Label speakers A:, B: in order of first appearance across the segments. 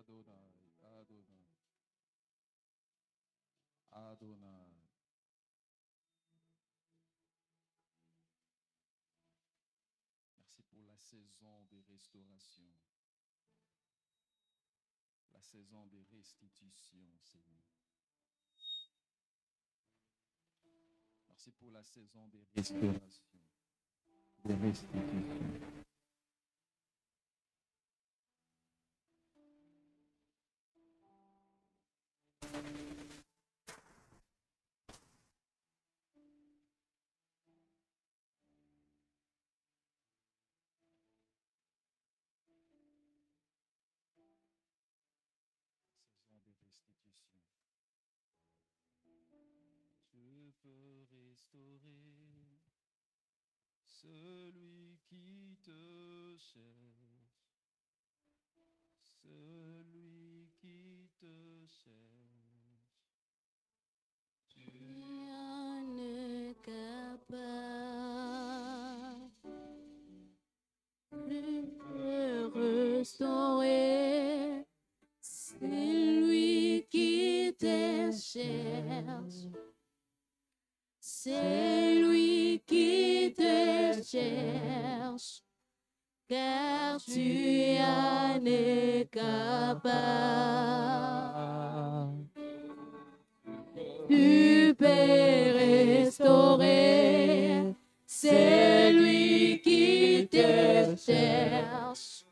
A: Adonai, Adonai, Adonai. Merci pour la saison de restauration, la saison de restitution, Seigneur. Merci pour la saison de restauration, de restitution. Saison de restitution. Je peux restaurer celui qui te cherche, celui qui te cherche.
B: Rien n'est capable de restaurer celui qui te cherche, celui qui te cherche, car tu en es capable. Tu peux restaurer celui qui te cherche,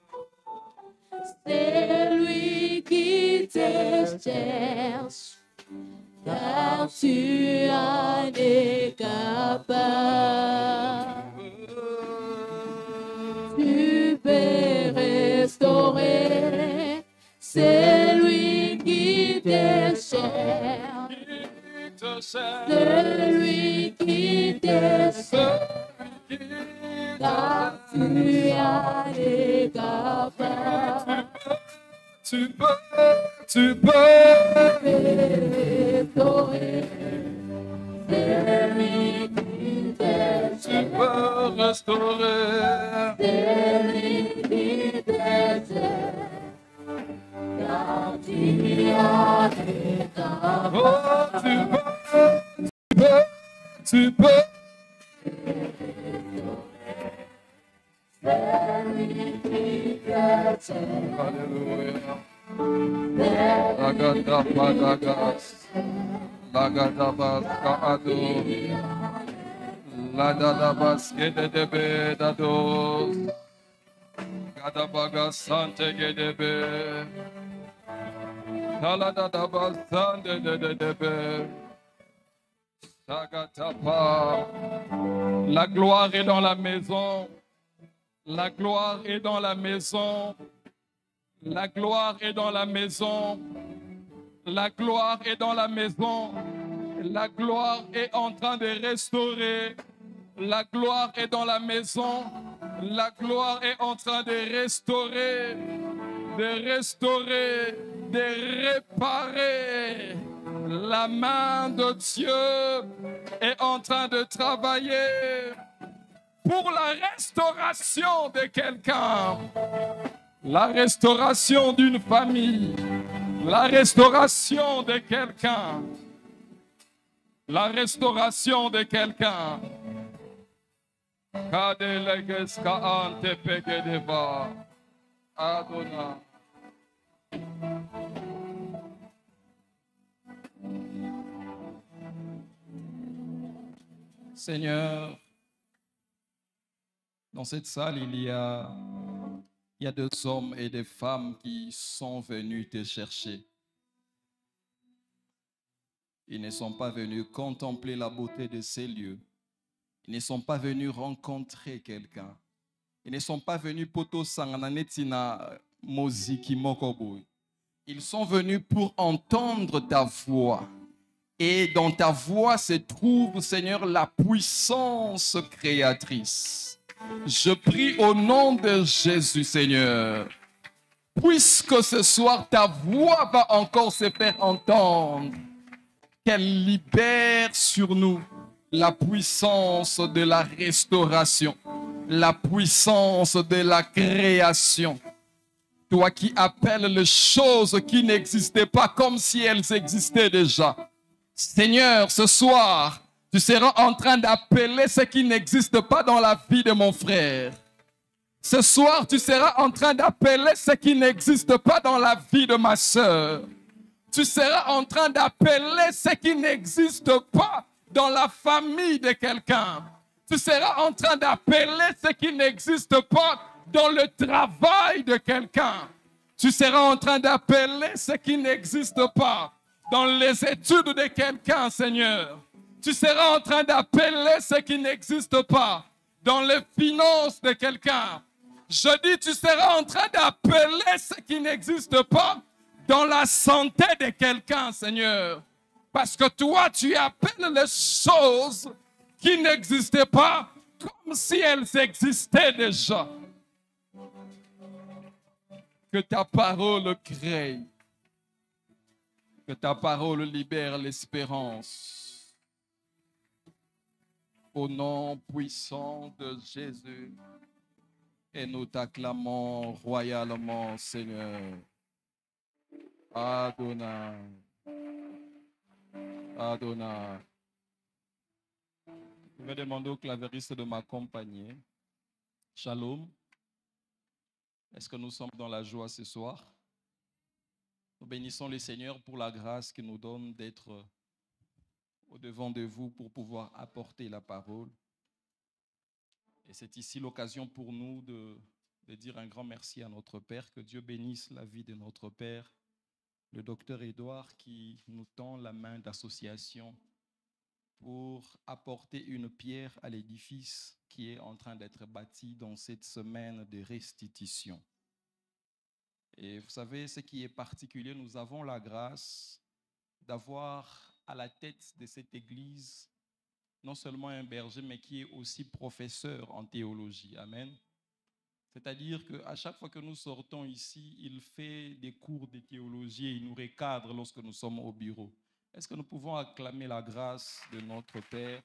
B: celui qui te cherche, car tu en es capable. Tu peux restaurer celui qui te cherche, celui qui te cherche, car tu en es capable.
A: Tu peux
B: Restaurer celui qui te cherche,
A: restaurer.
B: celui qui te cherche, car tu en es capable.
A: Oh, tu peux.
B: Celui qui te cherche,
A: Alléluia. Lagada padagas, lagada baskado, ladada baskede debe dados, gada bagas sante gedebe, taladada basande debe, sagatapa. La gloire est dans la maison. La gloire est dans la maison. La gloire est dans la maison. La gloire est dans la maison. La gloire est en train de restaurer. La gloire est dans la maison. La gloire est en train de restaurer, de réparer. La main de Dieu est en train de travailler pour la restauration de quelqu'un. La restauration d'une famille, la restauration de quelqu'un, la restauration de quelqu'un. Adonai. Seigneur, dans cette salle, il y a deux hommes et des femmes qui sont venus te chercher. Ils ne sont pas venus contempler la beauté de ces lieux. Ils ne sont pas venus rencontrer quelqu'un. Ils ne sont pas venus poto sangananetina moziki mokoboy. Ils sont venus pour entendre ta voix. Et dans ta voix se trouve, Seigneur, la puissance créatrice. Je prie au nom de Jésus, Seigneur, puisque ce soir ta voix va encore se faire entendre, qu'elle libère sur nous la puissance de la restauration, la puissance de la création. Toi qui appelles les choses qui n'existaient pas comme si elles existaient déjà. Seigneur, ce soir, tu seras en train d'appeler ce qui n'existe pas dans la vie de mon frère. Ce soir, tu seras en train d'appeler ce qui n'existe pas dans la vie de ma sœur. Tu seras en train d'appeler ce qui n'existe pas dans la famille de quelqu'un. Tu seras en train d'appeler ce qui n'existe pas dans le travail de quelqu'un. Tu seras en train d'appeler ce qui n'existe pas dans les études de quelqu'un, Seigneur. Tu seras en train d'appeler ce qui n'existe pas dans les finances de quelqu'un. Je dis, tu seras en train d'appeler ce qui n'existe pas dans la santé de quelqu'un, Seigneur. Parce que toi, tu appelles les choses qui n'existaient pas comme si elles existaient déjà. Que ta parole crée. Que ta parole libère l'espérance. Au nom puissant de Jésus. Et nous t'acclamons royalement, Seigneur. Adonai. Adonai. Je vais demander au clavériste de m'accompagner. Shalom. Est-ce que nous sommes dans la joie ce soir? Nous bénissons le Seigneur pour la grâce qu'il nous donne d'être au-devant de vous pour pouvoir apporter la parole. Et c'est ici l'occasion pour nous de dire un grand merci à notre Père. Que Dieu bénisse la vie de notre Père, le docteur Édouard, qui nous tend la main d'association pour apporter une pierre à l'édifice qui est en train d'être bâti dans cette semaine de restitution. Et vous savez, ce qui est particulier, nous avons la grâce d'avoir à la tête de cette église non seulement un berger, mais qui est aussi professeur en théologie. Amen. C'est-à-dire qu'à chaque fois que nous sortons ici, il fait des cours de théologie et il nous recadre lorsque nous sommes au bureau. Est-ce que nous pouvons acclamer la grâce de notre Père?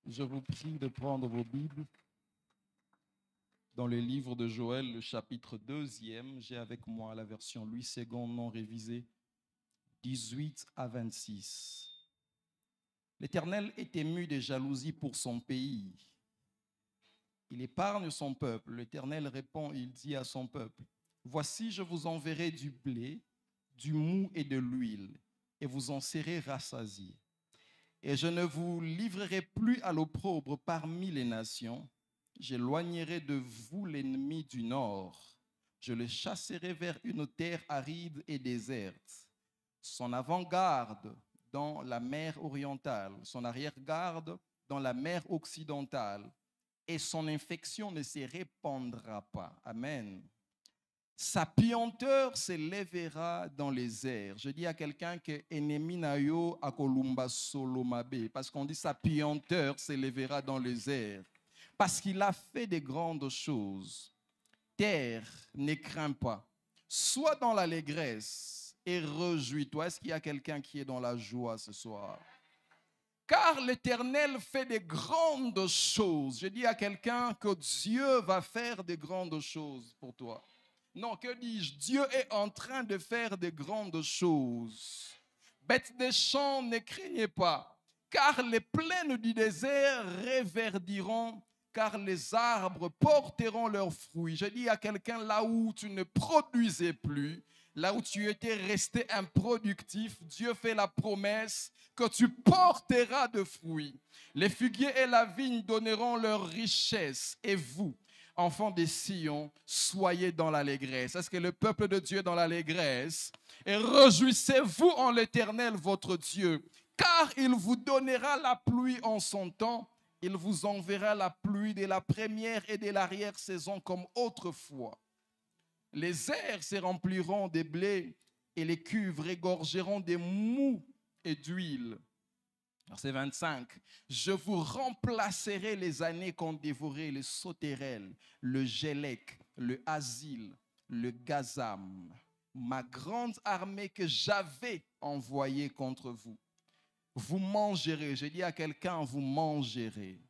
A: Je vous prie de prendre vos Bibles. Dans le livre de Joël, le chapitre 2e, j'ai avec moi la version Louis II non révisée, 18 à 26. L'Éternel est ému de jalousie pour son pays. Il épargne son peuple. L'Éternel répond, il dit à son peuple, « Voici, je vous enverrai du blé, du mou et de l'huile, et vous en serez rassasiés. Et je ne vous livrerai plus à l'opprobre parmi les nations. J'éloignerai de vous l'ennemi du nord. Je le chasserai vers une terre aride et déserte. Son avant-garde dans la mer orientale, son arrière-garde dans la mer occidentale, et son infection ne se répandra pas. » Amen. Sa puanteur s'élèvera dans les airs. Je dis à quelqu'un que ennemi nayo akolumba solomabe, parce qu'on dit sa puanteur s'élèvera dans les airs. Parce qu'il a fait de grandes choses. Terre, ne crains pas. Sois dans l'allégresse et réjouis-toi. Est-ce qu'il y a quelqu'un qui est dans la joie ce soir? Car l'Éternel fait de grandes choses. Je dis à quelqu'un que Dieu va faire de grandes choses pour toi. Non, que dis-je? Dieu est en train de faire de grandes choses. Bêtes des champs, ne craignez pas, car les plaines du désert reverdiront, car les arbres porteront leurs fruits. Je dis à quelqu'un, là où tu ne produisais plus, là où tu étais resté improductif, Dieu fait la promesse que tu porteras de fruits. Les figuiers et la vigne donneront leur richesse, et vous, enfants de Sion, soyez dans l'allégresse. Est-ce que le peuple de Dieu est dans l'allégresse? Et réjouissez-vous en l'Éternel, votre Dieu, car il vous donnera la pluie en son temps. Il vous enverra la pluie de la première et de l'arrière-saison comme autrefois. Les airs se rempliront de blé et les cuves regorgeront de mou et d'huile. Verset 25. Je vous remplacerai les années qu'ont dévoré le sauterelle, le gélec, le asile, le gazam, ma grande armée que j'avais envoyée contre vous. Vous mangerez. Je dis à quelqu'un, vous mangerez.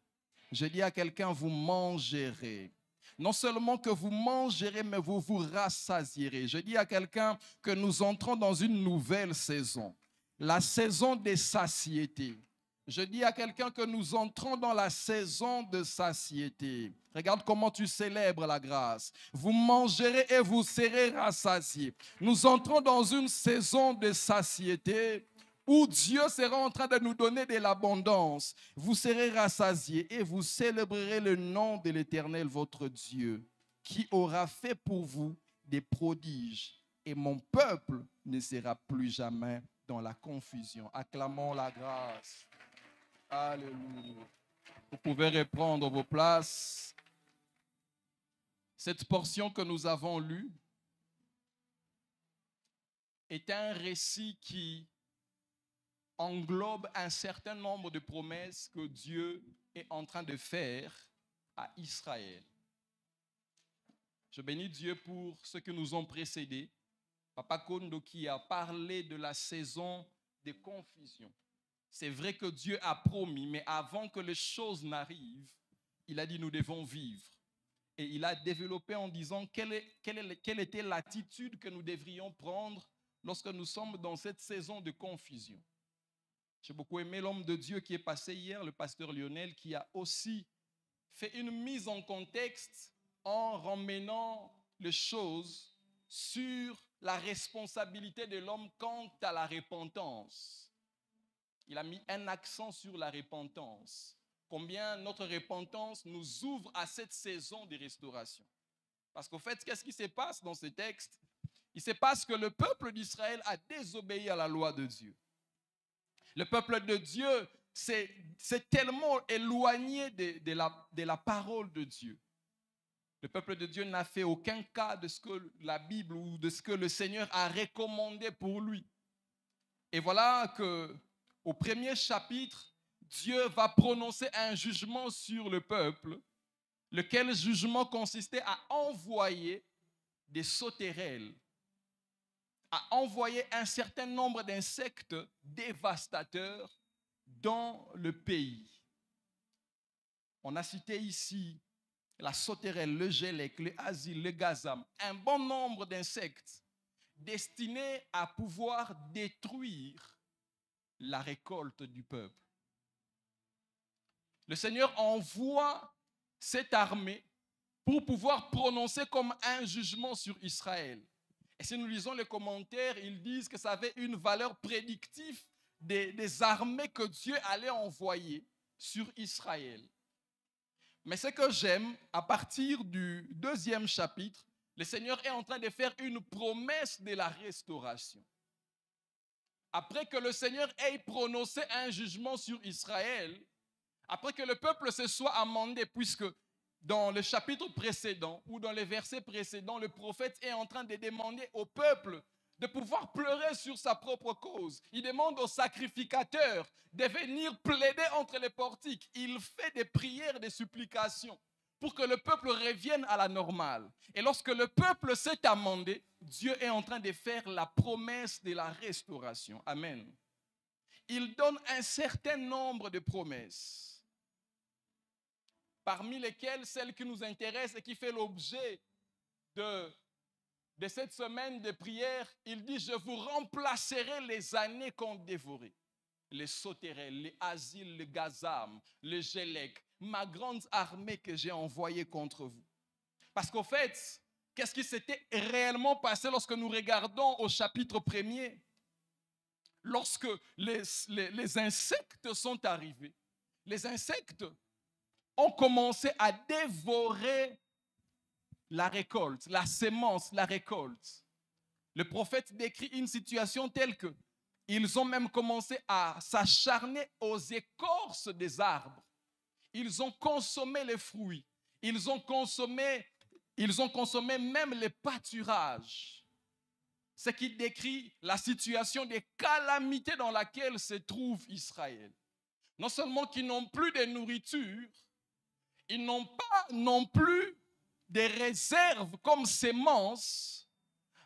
A: Je dis à quelqu'un, vous mangerez. Non seulement que vous mangerez, mais vous vous rassasierez. Je dis à quelqu'un que nous entrons dans une nouvelle saison, la saison des satiétés. Je dis à quelqu'un que nous entrons dans la saison de satiété. Regarde comment tu célèbres la grâce. Vous mangerez et vous serez rassasiés. Nous entrons dans une saison de satiété où Dieu sera en train de nous donner de l'abondance. Vous serez rassasiés et vous célébrerez le nom de l'Éternel, votre Dieu, qui aura fait pour vous des prodiges. Et mon peuple ne sera plus jamais dans la confusion. Acclamons la grâce. Alléluia. Vous pouvez reprendre vos places. Cette portion que nous avons lue est un récit qui englobe un certain nombre de promesses que Dieu est en train de faire à Israël. Je bénis Dieu pour ceux qui nous ont précédés. Papa Kondo qui a parlé de la saison de confusion. C'est vrai que Dieu a promis, mais avant que les choses n'arrivent, il a dit nous devons vivre. Et il a développé en disant quelle était l'attitude que nous devrions prendre lorsque nous sommes dans cette saison de confusion. J'ai beaucoup aimé l'homme de Dieu qui est passé hier, le pasteur Lionel, qui a aussi fait une mise en contexte en ramenant les choses sur la responsabilité de l'homme quant à la repentance. Il a mis un accent sur la repentance. Combien notre repentance nous ouvre à cette saison de restauration. Parce qu'au fait, qu'est-ce qui se passe dans ce texte? Il se passe que le peuple d'Israël a désobéi à la loi de Dieu. Le peuple de Dieu s'est tellement éloigné de la parole de Dieu. Le peuple de Dieu n'a fait aucun cas de ce que la Bible ou de ce que le Seigneur a recommandé pour lui. Et voilà qu'au premier chapitre, Dieu va prononcer un jugement sur le peuple, lequel jugement consistait à envoyer des sauterelles, à envoyer un certain nombre d'insectes dévastateurs dans le pays. On a cité ici la sauterelle, le gélec, le asile, le gazam, un bon nombre d'insectes destinés à pouvoir détruire la récolte du peuple. Le Seigneur envoie cette armée pour pouvoir prononcer comme un jugement sur Israël. Et si nous lisons les commentaires, ils disent que ça avait une valeur prédictive des armées que Dieu allait envoyer sur Israël. Mais ce que j'aime, à partir du 2e chapitre, le Seigneur est en train de faire une promesse de la restauration. Après que le Seigneur ait prononcé un jugement sur Israël, après que le peuple se soit amendé, puisque dans le chapitre précédent ou dans les versets précédents, le prophète est en train de demander au peuple de pouvoir pleurer sur sa propre cause. Il demande aux sacrificateurs de venir plaider entre les portiques. Il fait des prières, des supplications pour que le peuple revienne à la normale. Et lorsque le peuple s'est amendé, Dieu est en train de faire la promesse de la restauration. Amen. Il donne un certain nombre de promesses, parmi lesquelles celle qui nous intéresse et qui fait l'objet de cette semaine de prière. Il dit: je vous remplacerai les années qu'ont dévoré les sauterelles, les asiles, le gazam, le gélec, ma grande armée que j'ai envoyée contre vous. Parce qu'au fait, qu'est-ce qui s'était réellement passé lorsque nous regardons au chapitre 1er? Lorsque les insectes sont arrivés, les insectes ont commencé à dévorer la récolte, la sémence, la récolte. Le prophète décrit une situation telle que ils ont même commencé à s'acharner aux écorces des arbres. Ils ont consommé les fruits. Ils ont consommé même les pâturages. Ce qui décrit la situation des calamités dans laquelle se trouve Israël. Non seulement qu'ils n'ont plus de nourriture, ils n'ont pas non plus des réserves comme semences,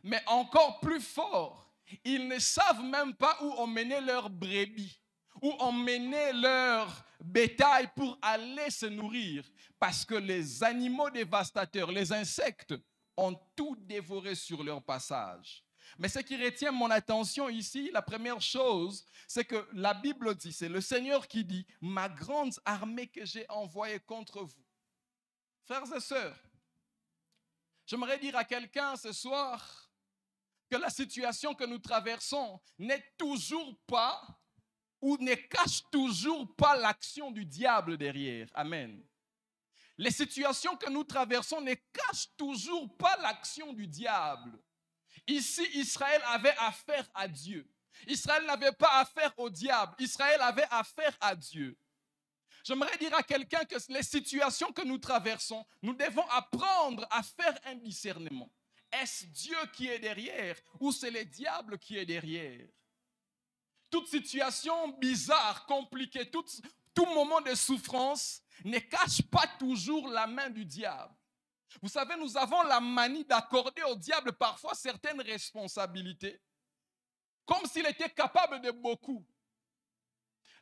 A: mais encore plus fort, ils ne savent même pas où emmener leurs brebis, où emmener leurs bétail pour aller se nourrir. Parce que les animaux dévastateurs, les insectes, ont tout dévoré sur leur passage. Mais ce qui retient mon attention ici, la première chose, c'est que la Bible dit, c'est le Seigneur qui dit, ma grande armée que j'ai envoyée contre vous. Frères et sœurs, j'aimerais dire à quelqu'un ce soir que la situation que nous traversons n'est toujours pas ou ne cache toujours pas l'action du diable derrière. Amen. Les situations que nous traversons ne cachent toujours pas l'action du diable. Ici, Israël avait affaire à Dieu. Israël n'avait pas affaire au diable. Israël avait affaire à Dieu. J'aimerais dire à quelqu'un que les situations que nous traversons, nous devons apprendre à faire un discernement. Est-ce Dieu qui est derrière ou c'est le diable qui est derrière? Toute situation bizarre, compliquée, tout moment de souffrance ne cache pas toujours la main du diable. Vous savez, nous avons la manie d'accorder au diable parfois certaines responsabilités, comme s'il était capable de beaucoup.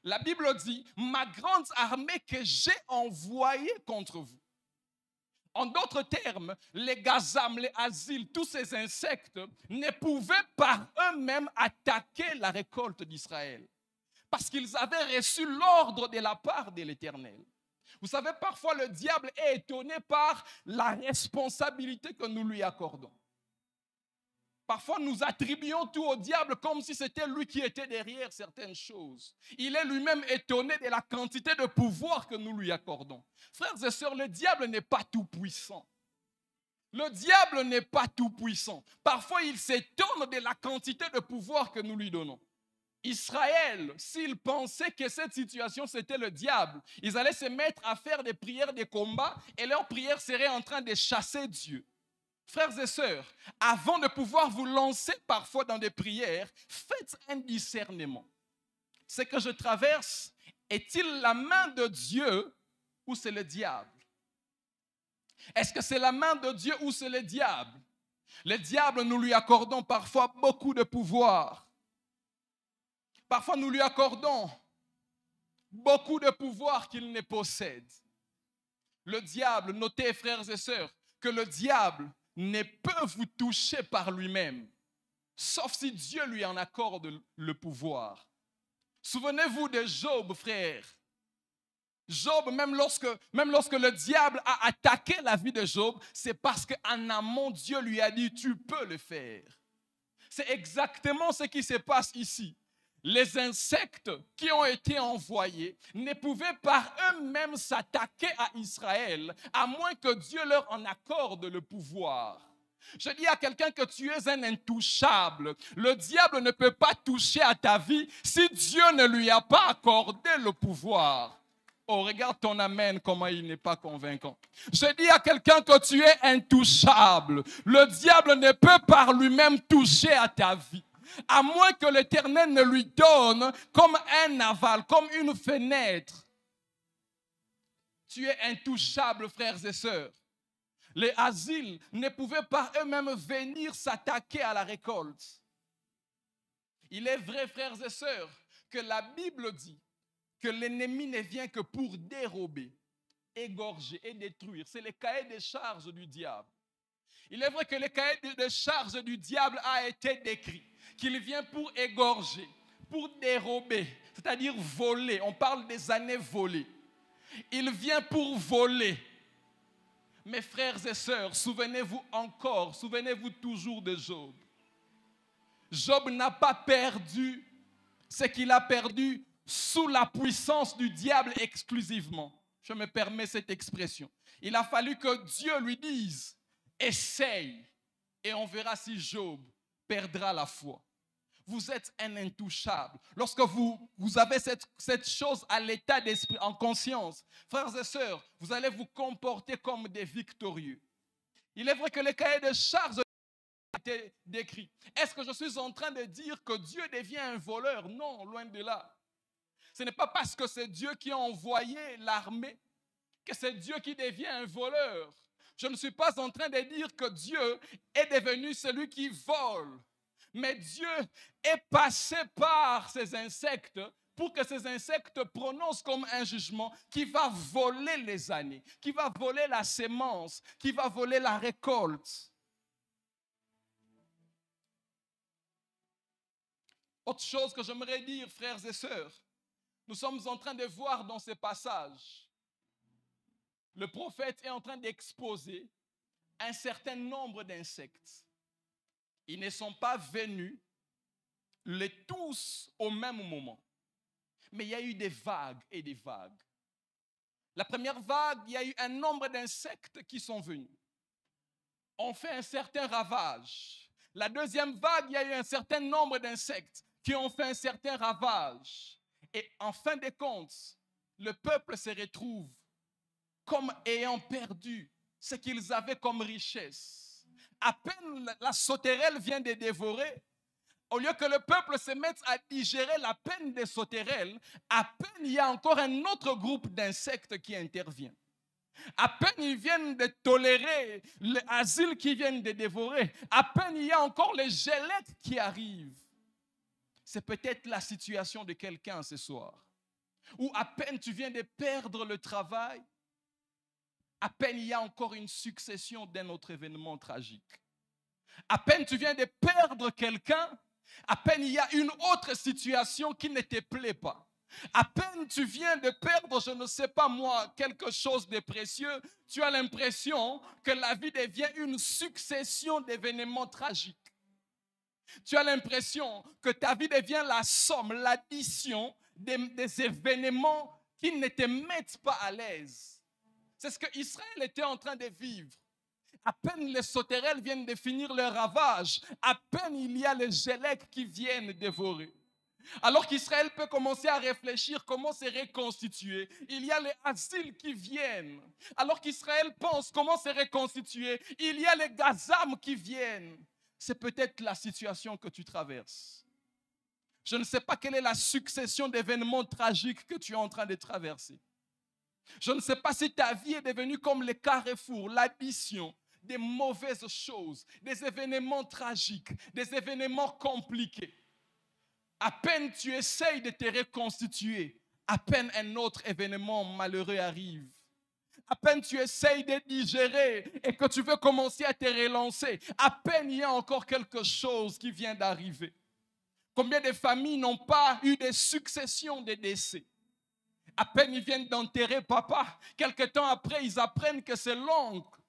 A: La Bible dit, ma grande armée que j'ai envoyée contre vous. En d'autres termes, les gazam, les asiles, tous ces insectes ne pouvaient par eux-mêmes attaquer la récolte d'Israël. Parce qu'ils avaient reçu l'ordre de la part de l'Éternel. Vous savez, parfois le diable est étonné par la responsabilité que nous lui accordons. Parfois, nous attribuons tout au diable comme si c'était lui qui était derrière certaines choses. Il est lui-même étonné de la quantité de pouvoir que nous lui accordons. Frères et sœurs, le diable n'est pas tout puissant. Le diable n'est pas tout puissant. Parfois, il s'étonne de la quantité de pouvoir que nous lui donnons. Israël, s'ils pensaient que cette situation c'était le diable, ils allaient se mettre à faire des prières de combat et leurs prières seraient en train de chasser Dieu. Frères et sœurs, avant de pouvoir vous lancer parfois dans des prières, faites un discernement. Ce que je traverse, est-il la main de Dieu ou c'est le diable? Est-ce que c'est la main de Dieu ou c'est le diable? Le diable, nous lui accordons parfois beaucoup de pouvoir. Parfois, nous lui accordons beaucoup de pouvoir qu'il ne possède. Le diable, notez frères et sœurs, que le diable ne peut vous toucher par lui-même, sauf si Dieu lui en accorde le pouvoir. Souvenez-vous de Job, frère. Job, même lorsque le diable a attaqué la vie de Job, c'est parce qu'en amont, Dieu lui a dit, tu peux le faire. C'est exactement ce qui se passe ici. Les insectes qui ont été envoyés ne pouvaient par eux-mêmes s'attaquer à Israël, à moins que Dieu leur en accorde le pouvoir. Je dis à quelqu'un que tu es un intouchable. Le diable ne peut pas toucher à ta vie si Dieu ne lui a pas accordé le pouvoir. Oh, regarde ton amen, comment il n'est pas convaincant. Je dis à quelqu'un que tu es intouchable. Le diable ne peut par lui-même toucher à ta vie. À moins que l'Éternel ne lui donne comme un aval, comme une fenêtre. Tu es intouchable, frères et sœurs. Les asiles ne pouvaient par eux-mêmes venir s'attaquer à la récolte. Il est vrai, frères et sœurs, que la Bible dit que l'ennemi ne vient que pour dérober, égorger et détruire. C'est le cahier des charges du diable. Il est vrai que le cahier des charges du diable a été décrit. Qu'il vient pour égorger, pour dérober, c'est-à-dire voler. On parle des années volées. Il vient pour voler. Mes frères et sœurs, souvenez-vous toujours de Job. Job n'a pas perdu ce qu'il a perdu sous la puissance du diable exclusivement. Je me permets cette expression. Il a fallu que Dieu lui dise, essaye, et on verra si Job perdra la foi. Vous êtes un intouchable. Lorsque vous avez cette chose à l'état d'esprit, en conscience, frères et sœurs, vous allez vous comporter comme des victorieux. Il est vrai que le cahier de charges a été décrit. Est-ce que je suis en train de dire que Dieu devient un voleur? Non, loin de là. Ce n'est pas parce que c'est Dieu qui a envoyé l'armée que c'est Dieu qui devient un voleur. Je ne suis pas en train de dire que Dieu est devenu celui qui vole. Mais Dieu est passé par ces insectes pour que ces insectes prononcent comme un jugement qui va voler les années, qui va voler la sémence, qui va voler la récolte. Autre chose que j'aimerais dire, frères et sœurs, nous sommes en train de voir dans ces passages, le prophète est en train d'exposer un certain nombre d'insectes. Ils ne sont pas venus les tous au même moment. Mais il y a eu des vagues et des vagues. La première vague, il y a eu un nombre d'insectes qui sont venus. On fait un certain ravage. La deuxième vague, il y a eu un certain nombre d'insectes qui ont fait un certain ravage. Et en fin de compte, le peuple se retrouve comme ayant perdu ce qu'ils avaient comme richesse. À peine la sauterelle vient de dévorer, au lieu que le peuple se mette à digérer la peine des sauterelles, à peine il y a encore un autre groupe d'insectes qui intervient. À peine ils viennent de tolérer l'asile qu'ils viennent de dévorer, à peine il y a encore les gélettes qui arrivent. C'est peut-être la situation de quelqu'un ce soir. Ou à peine tu viens de perdre le travail, à peine il y a encore une succession d'un autre événement tragique. À peine tu viens de perdre quelqu'un, à peine il y a une autre situation qui ne te plaît pas. À peine tu viens de perdre, je ne sais pas moi, quelque chose de précieux, tu as l'impression que la vie devient une succession d'événements tragiques. Tu as l'impression que ta vie devient la somme, l'addition des événements qui ne te mettent pas à l'aise. C'est ce qu'Israël était en train de vivre. À peine les sauterelles viennent de finir leur ravage, à peine il y a les gélèques qui viennent dévorer. Alors qu'Israël peut commencer à réfléchir comment se reconstituer, il y a les asiles qui viennent. Alors qu'Israël pense comment se reconstituer, il y a les gazam qui viennent. C'est peut-être la situation que tu traverses. Je ne sais pas quelle est la succession d'événements tragiques que tu es en train de traverser. Je ne sais pas si ta vie est devenue comme le carrefour, l'addition des mauvaises choses, des événements tragiques, des événements compliqués. À peine tu essayes de te reconstituer, à peine un autre événement malheureux arrive. À peine tu essayes de digérer et que tu veux commencer à te relancer, à peine il y a encore quelque chose qui vient d'arriver. Combien de familles n'ont pas eu de succession de décès? À peine ils viennent d'enterrer papa, quelque temps après ils apprennent que c'est l'oncle.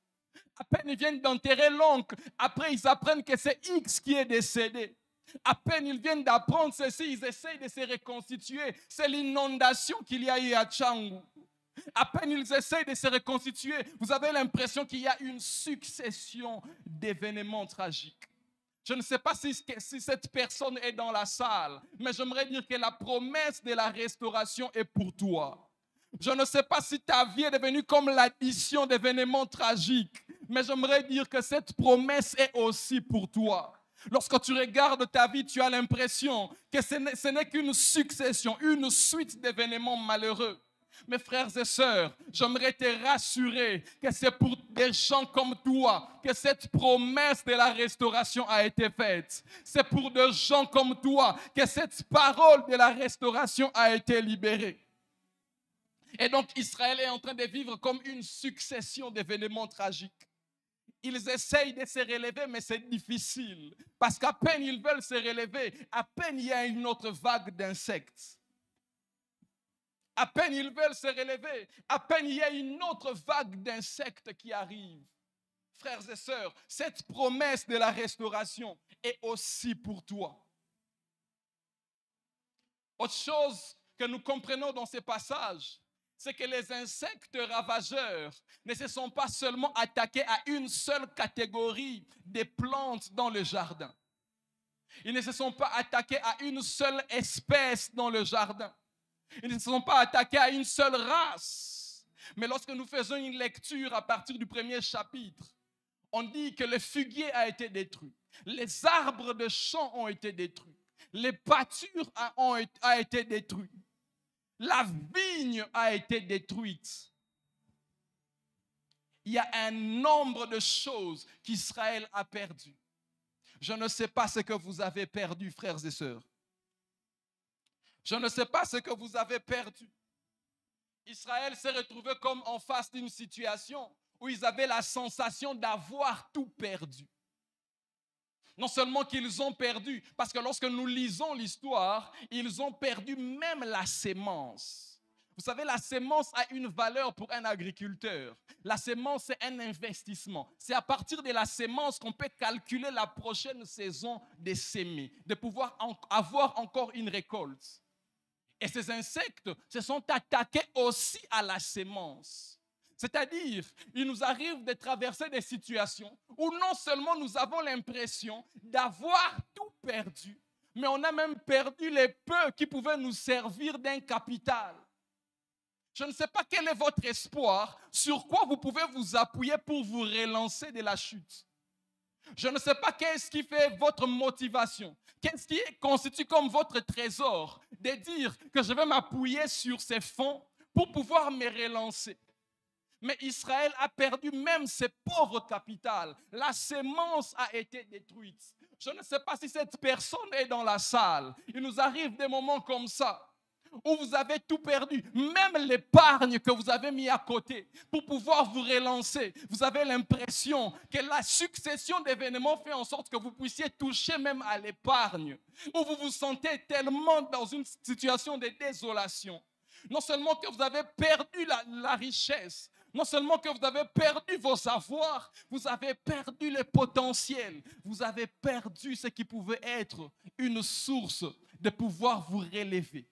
A: À peine ils viennent d'enterrer l'oncle, après ils apprennent que c'est X qui est décédé. À peine ils viennent d'apprendre ceci, ils essayent de se reconstituer. C'est l'inondation qu'il y a eu à Tchangou. À peine ils essayent de se reconstituer, vous avez l'impression qu'il y a une succession d'événements tragiques. Je ne sais pas si cette personne est dans la salle, mais j'aimerais dire que la promesse de la restauration est pour toi. Je ne sais pas si ta vie est devenue comme l'addition d'événements tragiques, mais j'aimerais dire que cette promesse est aussi pour toi. Lorsque tu regardes ta vie, tu as l'impression que ce n'est qu'une succession, une suite d'événements malheureux. Mes frères et sœurs, j'aimerais te rassurer que c'est pour des gens comme toi que cette promesse de la restauration a été faite. C'est pour des gens comme toi que cette parole de la restauration a été libérée. Et donc Israël est en train de vivre comme une succession d'événements tragiques. Ils essayent de se relever, mais c'est difficile. Parce qu'à peine ils veulent se relever, à peine il y a une autre vague d'insectes. À peine ils veulent se relever, à peine il y a une autre vague d'insectes qui arrive. Frères et sœurs, cette promesse de la restauration est aussi pour toi. Autre chose que nous comprenons dans ces passages, c'est que les insectes ravageurs ne se sont pas seulement attaqués à une seule catégorie des plantes dans le jardin. Ils ne se sont pas attaqués à une seule espèce dans le jardin. Ils ne se sont pas attaqués à une seule race. Mais lorsque nous faisons une lecture à partir du premier chapitre, on dit que le figuier a été détruit. Les arbres de champs ont été détruits. Les pâtures ont été détruites. La vigne a été détruite. Il y a un nombre de choses qu'Israël a perdues. Je ne sais pas ce que vous avez perdu, frères et sœurs. Je ne sais pas ce que vous avez perdu. Israël s'est retrouvé comme en face d'une situation où ils avaient la sensation d'avoir tout perdu. Non seulement qu'ils ont perdu, parce que lorsque nous lisons l'histoire, ils ont perdu même la sémence. Vous savez, la sémence a une valeur pour un agriculteur. La sémence, c'est un investissement. C'est à partir de la sémence qu'on peut calculer la prochaine saison des semis, de pouvoir avoir encore une récolte. Et ces insectes se sont attaqués aussi à la sémence. C'est-à-dire, il nous arrive de traverser des situations où non seulement nous avons l'impression d'avoir tout perdu, mais on a même perdu les peu qui pouvaient nous servir d'un capital. Je ne sais pas quel est votre espoir, sur quoi vous pouvez vous appuyer pour vous relancer de la chute. Je ne sais pas qu'est-ce qui fait votre motivation, qu'est-ce qui constitue comme votre trésor, de dire que je vais m'appuyer sur ces fonds pour pouvoir me relancer. Mais Israël a perdu même ses pauvres capitales. La sémence a été détruite. Je ne sais pas si cette personne est dans la salle. Il nous arrive des moments comme ça, où vous avez tout perdu, même l'épargne que vous avez mis à côté pour pouvoir vous relancer. Vous avez l'impression que la succession d'événements fait en sorte que vous puissiez toucher même à l'épargne, où vous vous sentez tellement dans une situation de désolation. Non seulement que vous avez perdu la richesse, non seulement que vous avez perdu vos avoirs, vous avez perdu le potentiel, vous avez perdu ce qui pouvait être une source de pouvoir vous relever.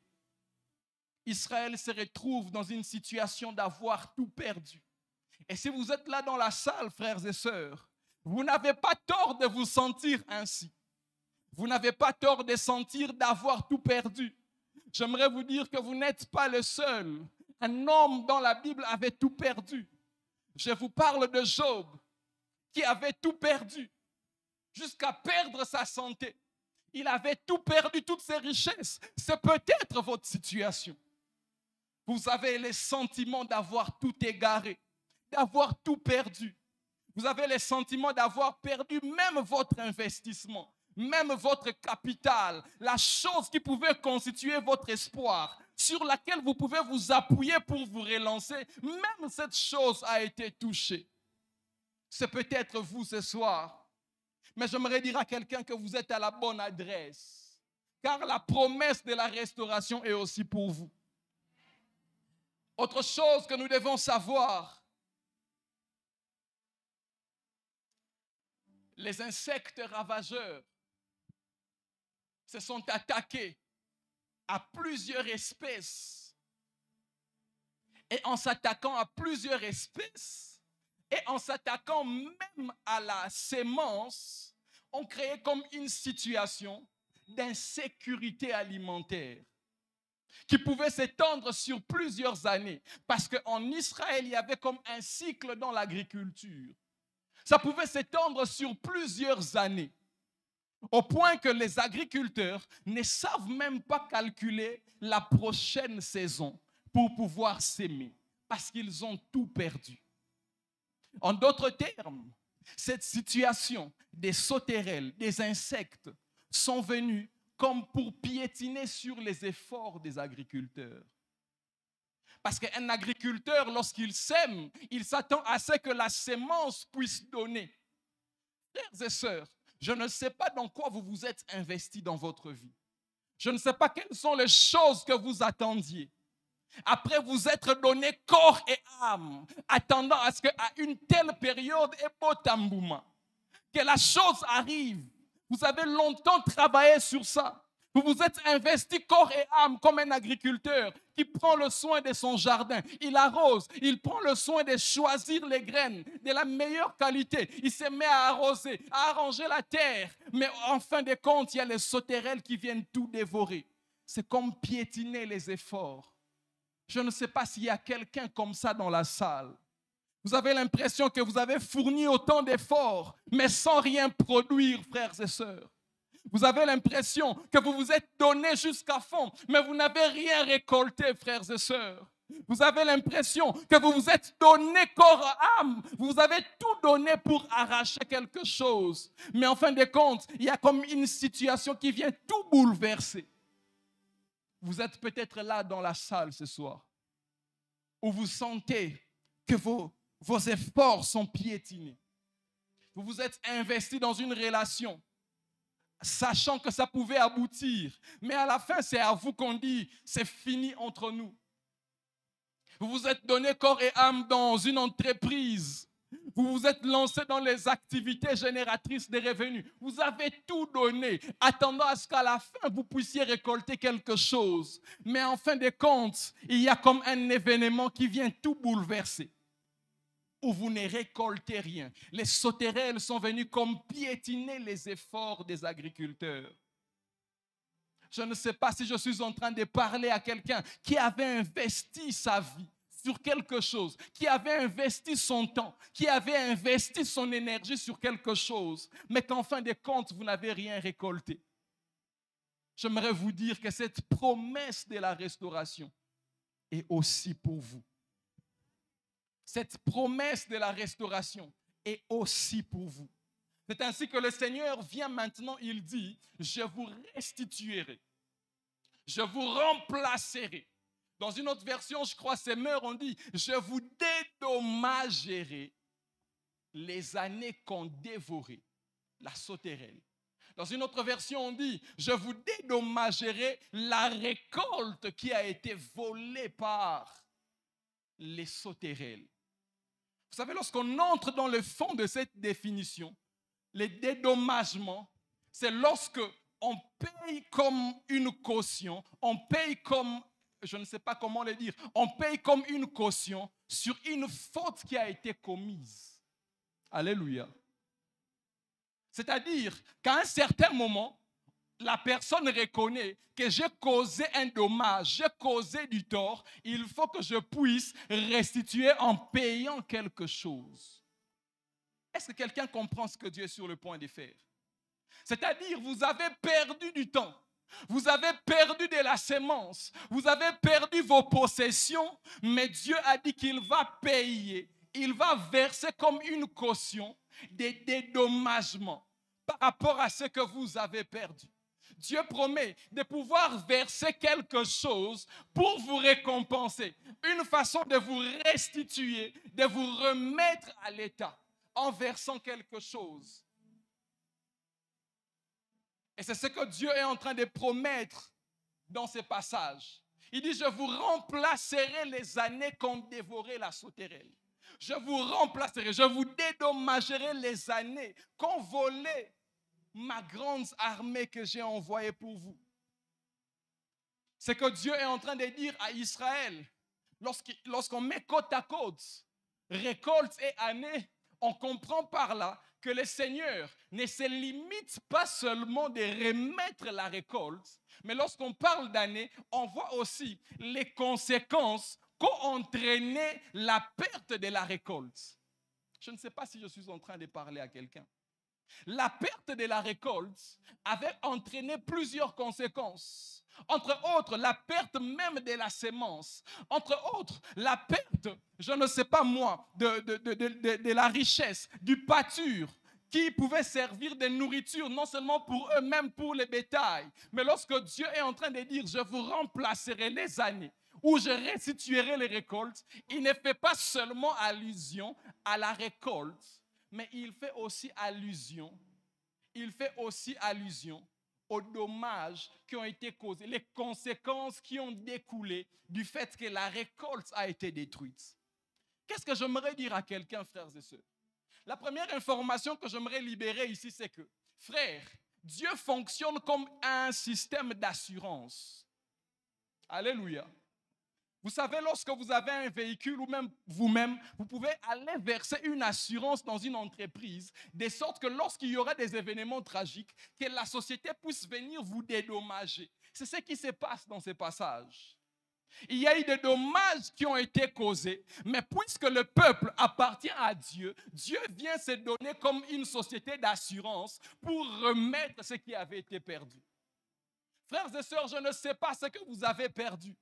A: Israël se retrouve dans une situation d'avoir tout perdu. Et si vous êtes là dans la salle, frères et sœurs, vous n'avez pas tort de vous sentir ainsi. Vous n'avez pas tort de sentir d'avoir tout perdu. J'aimerais vous dire que vous n'êtes pas le seul. Un homme dans la Bible avait tout perdu. Je vous parle de Job, qui avait tout perdu, jusqu'à perdre sa santé. Il avait tout perdu, toutes ses richesses. C'est peut-être votre situation. Vous avez le sentiment d'avoir tout égaré, d'avoir tout perdu. Vous avez le sentiment d'avoir perdu même votre investissement, même votre capital, la chose qui pouvait constituer votre espoir, sur laquelle vous pouvez vous appuyer pour vous relancer. Même cette chose a été touchée. C'est peut-être vous ce soir. Mais j'aimerais dire à quelqu'un que vous êtes à la bonne adresse. Car la promesse de la restauration est aussi pour vous. Autre chose que nous devons savoir, les insectes ravageurs se sont attaqués à plusieurs espèces. Et en s'attaquant à plusieurs espèces, et en s'attaquant même à la sémence, on créé comme une situation d'insécurité alimentaire qui pouvait s'étendre sur plusieurs années. Parce qu'en Israël, il y avait comme un cycle dans l'agriculture. Ça pouvait s'étendre sur plusieurs années. Au point que les agriculteurs ne savent même pas calculer la prochaine saison pour pouvoir s'aimer. Parce qu'ils ont tout perdu. En d'autres termes, cette situation des sauterelles, des insectes, sont venus comme pour piétiner sur les efforts des agriculteurs. Parce qu'un agriculteur, lorsqu'il sème, il s'attend à ce que la sémence puisse donner. Frères et sœurs, je ne sais pas dans quoi vous vous êtes investis dans votre vie. Je ne sais pas quelles sont les choses que vous attendiez. Après vous être donné corps et âme, attendant à ce qu'à une telle période, que la chose arrive. Vous avez longtemps travaillé sur ça. Vous vous êtes investi corps et âme comme un agriculteur qui prend le soin de son jardin. Il arrose, il prend le soin de choisir les graines de la meilleure qualité. Il se met à arroser, à arranger la terre. Mais en fin de compte, il y a les sauterelles qui viennent tout dévorer. C'est comme piétiner les efforts. Je ne sais pas s'il y a quelqu'un comme ça dans la salle. Vous avez l'impression que vous avez fourni autant d'efforts, mais sans rien produire, frères et sœurs. Vous avez l'impression que vous vous êtes donné jusqu'à fond, mais vous n'avez rien récolté, frères et sœurs. Vous avez l'impression que vous vous êtes donné corps et âme. Vous avez tout donné pour arracher quelque chose. Mais en fin de compte, il y a comme une situation qui vient tout bouleverser. Vous êtes peut-être là dans la salle ce soir, où vous sentez que vos efforts sont piétinés. Vous vous êtes investi dans une relation, sachant que ça pouvait aboutir. Mais à la fin, c'est à vous qu'on dit, c'est fini entre nous. Vous vous êtes donné corps et âme dans une entreprise. Vous vous êtes lancé dans les activités génératrices de revenus. Vous avez tout donné, attendant à ce qu'à la fin, vous puissiez récolter quelque chose. Mais en fin de compte, il y a comme un événement qui vient tout bouleverser, où vous ne récoltez rien. Les sauterelles sont venues comme piétiner les efforts des agriculteurs. Je ne sais pas si je suis en train de parler à quelqu'un qui avait investi sa vie sur quelque chose, qui avait investi son temps, qui avait investi son énergie sur quelque chose, mais qu'en fin de compte, vous n'avez rien récolté. J'aimerais vous dire que cette promesse de la restauration est aussi pour vous. Cette promesse de la restauration est aussi pour vous. C'est ainsi que le Seigneur vient maintenant, il dit, je vous restituerai, je vous remplacerai. Dans une autre version, je crois, ces mœurs, on dit, je vous dédommagerai les années qu'ont dévoré la sauterelle. Dans une autre version, on dit, je vous dédommagerai la récolte qui a été volée par les sauterelles. Vous savez, lorsqu'on entre dans le fond de cette définition, les dédommagements, c'est lorsque on paye comme une caution, on paye comme, je ne sais pas comment le dire, on paye comme une caution sur une faute qui a été commise. Alléluia. C'est-à-dire qu'à un certain moment, la personne reconnaît que j'ai causé un dommage, j'ai causé du tort, il faut que je puisse restituer en payant quelque chose. Est-ce que quelqu'un comprend ce que Dieu est sur le point de faire? C'est-à-dire, vous avez perdu du temps, vous avez perdu de la sémence, vous avez perdu vos possessions, mais Dieu a dit qu'il va payer, il va verser comme une caution des dédommagements par rapport à ce que vous avez perdu. Dieu promet de pouvoir verser quelque chose pour vous récompenser. Une façon de vous restituer, de vous remettre à l'état en versant quelque chose. Et c'est ce que Dieu est en train de promettre dans ces passages. Il dit, je vous remplacerai les années qu'ont dévoré la sauterelle. Je vous remplacerai, je vous dédommagerai les années qu'ont volé ma grande armée que j'ai envoyée pour vous. C'est que Dieu est en train de dire à Israël, lorsqu'on met côte à côte récolte et année, on comprend par là que le Seigneur ne se limite pas seulement de remettre la récolte, mais lorsqu'on parle d'année, on voit aussi les conséquences qu'ont entraîné la perte de la récolte. Je ne sais pas si je suis en train de parler à quelqu'un. La perte de la récolte avait entraîné plusieurs conséquences. Entre autres, la perte même de la sémence. Entre autres, la perte, je ne sais pas moi, de la richesse, du pâture, qui pouvait servir de nourriture, non seulement pour eux, même pour les bétails. Mais lorsque Dieu est en train de dire, je vous remplacerai les années, où je restituerai les récoltes, il ne fait pas seulement allusion à la récolte, mais il fait aussi allusion aux dommages qui ont été causés, les conséquences qui ont découlé du fait que la récolte a été détruite. Qu'est-ce que j'aimerais dire à quelqu'un, frères et sœurs? La première information que j'aimerais libérer ici, c'est que, frères, Dieu fonctionne comme un système d'assurance. Alléluia. Vous savez, lorsque vous avez un véhicule ou même vous-même, vous pouvez aller verser une assurance dans une entreprise, de sorte que lorsqu'il y aura des événements tragiques, que la société puisse venir vous dédommager. C'est ce qui se passe dans ces passages. Il y a eu des dommages qui ont été causés, mais puisque le peuple appartient à Dieu, Dieu vient se donner comme une société d'assurance pour remettre ce qui avait été perdu. Frères et sœurs, je ne sais pas ce que vous avez perdu.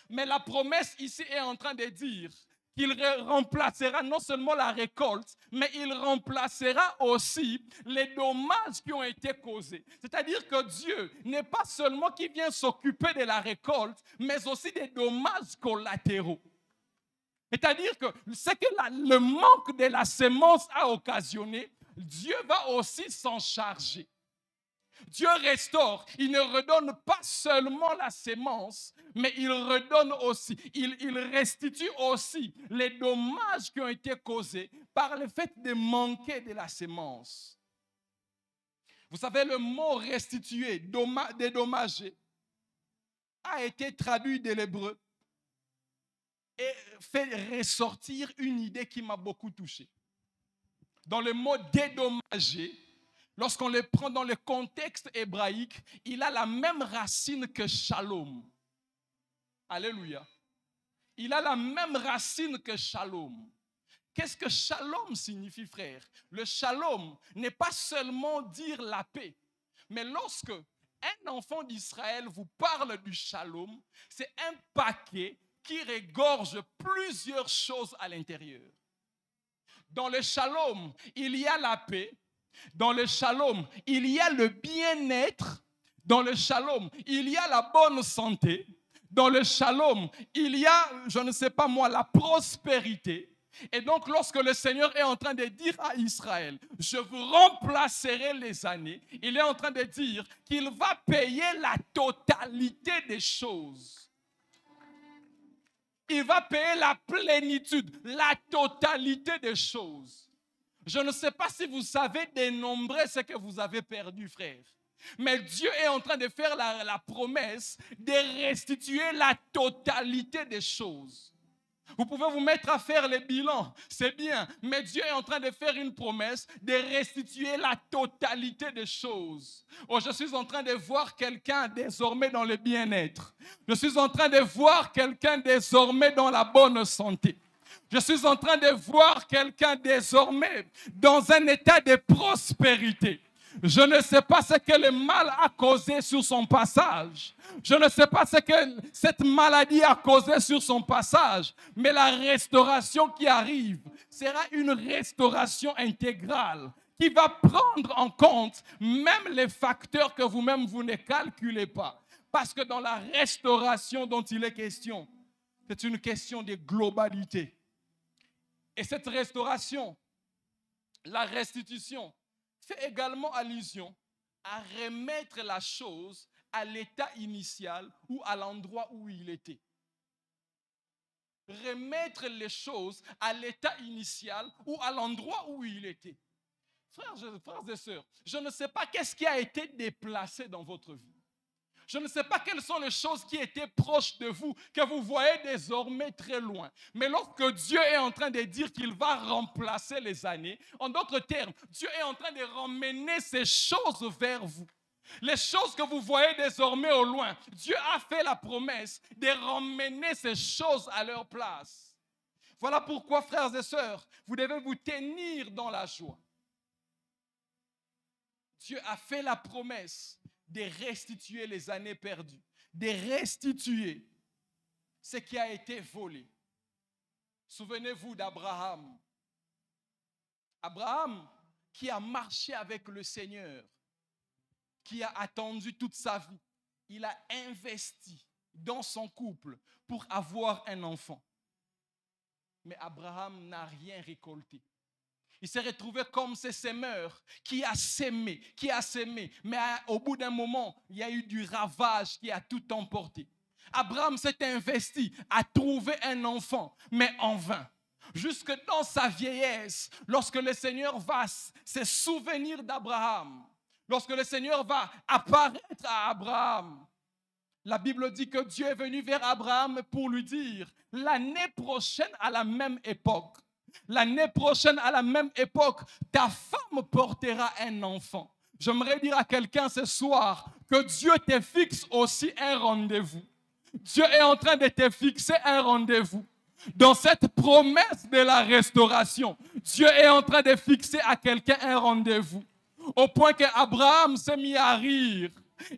A: Mais la promesse ici est en train de dire qu'il remplacera non seulement la récolte, mais il remplacera aussi les dommages qui ont été causés. C'est-à-dire que Dieu n'est pas seulement qui vient s'occuper de la récolte, mais aussi des dommages collatéraux. C'est-à-dire que ce que le manque de la semence a occasionné, Dieu va aussi s'en charger. Dieu restaure, il ne redonne pas seulement la sémence, mais il redonne aussi, il restitue aussi les dommages qui ont été causés par le fait de manquer de la sémence. Vous savez, le mot restituer, dédommager, a été traduit de l'hébreu et fait ressortir une idée qui m'a beaucoup touché. Dans le mot dédommager, lorsqu'on le prend dans le contexte hébraïque, il a la même racine que shalom. Alléluia. Il a la même racine que shalom. Qu'est-ce que shalom signifie, frère? Le shalom n'est pas seulement dire la paix, mais lorsque un enfant d'Israël vous parle du shalom, c'est un paquet qui regorge plusieurs choses à l'intérieur. Dans le shalom, il y a la paix. Dans le shalom, il y a le bien-être. Dans le shalom, il y a la bonne santé. Dans le shalom, il y a, je ne sais pas moi, la prospérité. Et donc, lorsque le Seigneur est en train de dire à Israël, je vous remplacerai les années, il est en train de dire qu'il va payer la totalité des choses. Il va payer la plénitude, la totalité des choses. Je ne sais pas si vous savez dénombrer ce que vous avez perdu, frère. Mais Dieu est en train de faire la promesse de restituer la totalité des choses. Vous pouvez vous mettre à faire les bilans, c'est bien. Mais Dieu est en train de faire une promesse de restituer la totalité des choses. Oh, je suis en train de voir quelqu'un désormais dans le bien-être. Je suis en train de voir quelqu'un désormais dans la bonne santé. Je suis en train de voir quelqu'un désormais dans un état de prospérité. Je ne sais pas ce que le mal a causé sur son passage. Je ne sais pas ce que cette maladie a causé sur son passage. Mais la restauration qui arrive sera une restauration intégrale qui va prendre en compte même les facteurs que vous-même vous ne calculez pas. Parce que dans la restauration dont il est question, c'est une question de globalité. Et cette restauration, la restitution, fait également allusion à remettre la chose à l'état initial ou à l'endroit où il était. Remettre les choses à l'état initial ou à l'endroit où il était. Frères et sœurs, je ne sais pas qu'est-ce qui a été déplacé dans votre vie. Je ne sais pas quelles sont les choses qui étaient proches de vous, que vous voyez désormais très loin. Mais lorsque Dieu est en train de dire qu'il va remplacer les années, en d'autres termes, Dieu est en train de ramener ces choses vers vous. Les choses que vous voyez désormais au loin, Dieu a fait la promesse de ramener ces choses à leur place. Voilà pourquoi, frères et sœurs, vous devez vous tenir dans la joie. Dieu a fait la promesse de restituer les années perdues, de restituer ce qui a été volé. Souvenez-vous d'Abraham. Abraham qui a marché avec le Seigneur, qui a attendu toute sa vie. Il a investi dans son couple pour avoir un enfant. Mais Abraham n'a rien récolté. Il s'est retrouvé comme ce semeur qui a sémé. Mais au bout d'un moment, il y a eu du ravage qui a tout emporté. Abraham s'est investi à trouver un enfant, mais en vain. Jusque dans sa vieillesse, lorsque le Seigneur va se souvenir d'Abraham, lorsque le Seigneur va apparaître à Abraham, la Bible dit que Dieu est venu vers Abraham pour lui dire, l'année prochaine à la même époque, ta femme portera un enfant. J'aimerais dire à quelqu'un ce soir que Dieu te fixe aussi un rendez-vous. Dieu est en train de te fixer un rendez-vous. Dans cette promesse de la restauration, Dieu est en train de fixer à quelqu'un un rendez-vous. Au point qu'Abraham s'est mis à rire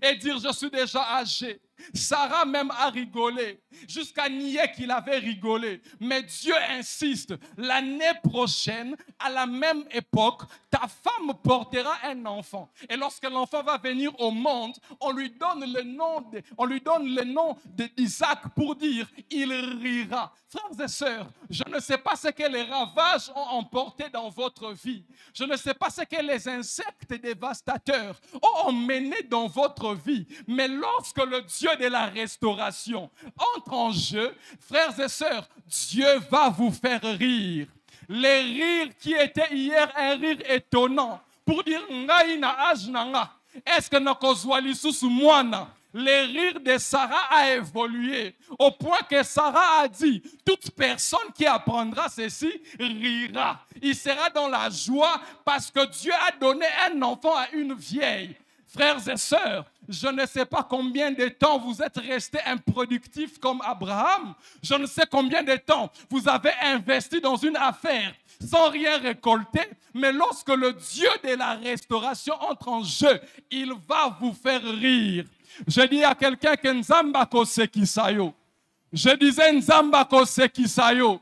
A: et dire, je suis déjà âgé. Sarah même a rigolé, jusqu'à nier qu'il avait rigolé. Mais Dieu insiste, l'année prochaine, à la même époque, ta femme portera un enfant. Et lorsque l'enfant va venir au monde, on lui donne le nom d'Isaac pour dire, il rira. Frères et sœurs, je ne sais pas ce que les ravages ont emporté dans votre vie. Je ne sais pas ce que les insectes dévastateurs ont emmené dans votre vie. Mais lorsque le Dieu de la restauration entre en jeu, frères et sœurs, Dieu va vous faire rire. Les rires qui étaient hier un rire étonnant pour dire ngai na âge nanga. Est-ce que nakozwa lisusu mwana? Les rires de Sarah a évolué au point que Sarah a dit, toute personne qui apprendra ceci rira. Il sera dans la joie parce que Dieu a donné un enfant à une vieille. Frères et sœurs, je ne sais pas combien de temps vous êtes restés improductifs comme Abraham. Je ne sais combien de temps vous avez investi dans une affaire sans rien récolter. Mais lorsque le Dieu de la restauration entre en jeu, il va vous faire rire. Je dis à quelqu'un que Nzamba kosekisayo. Je disais Nzamba kosekisayo.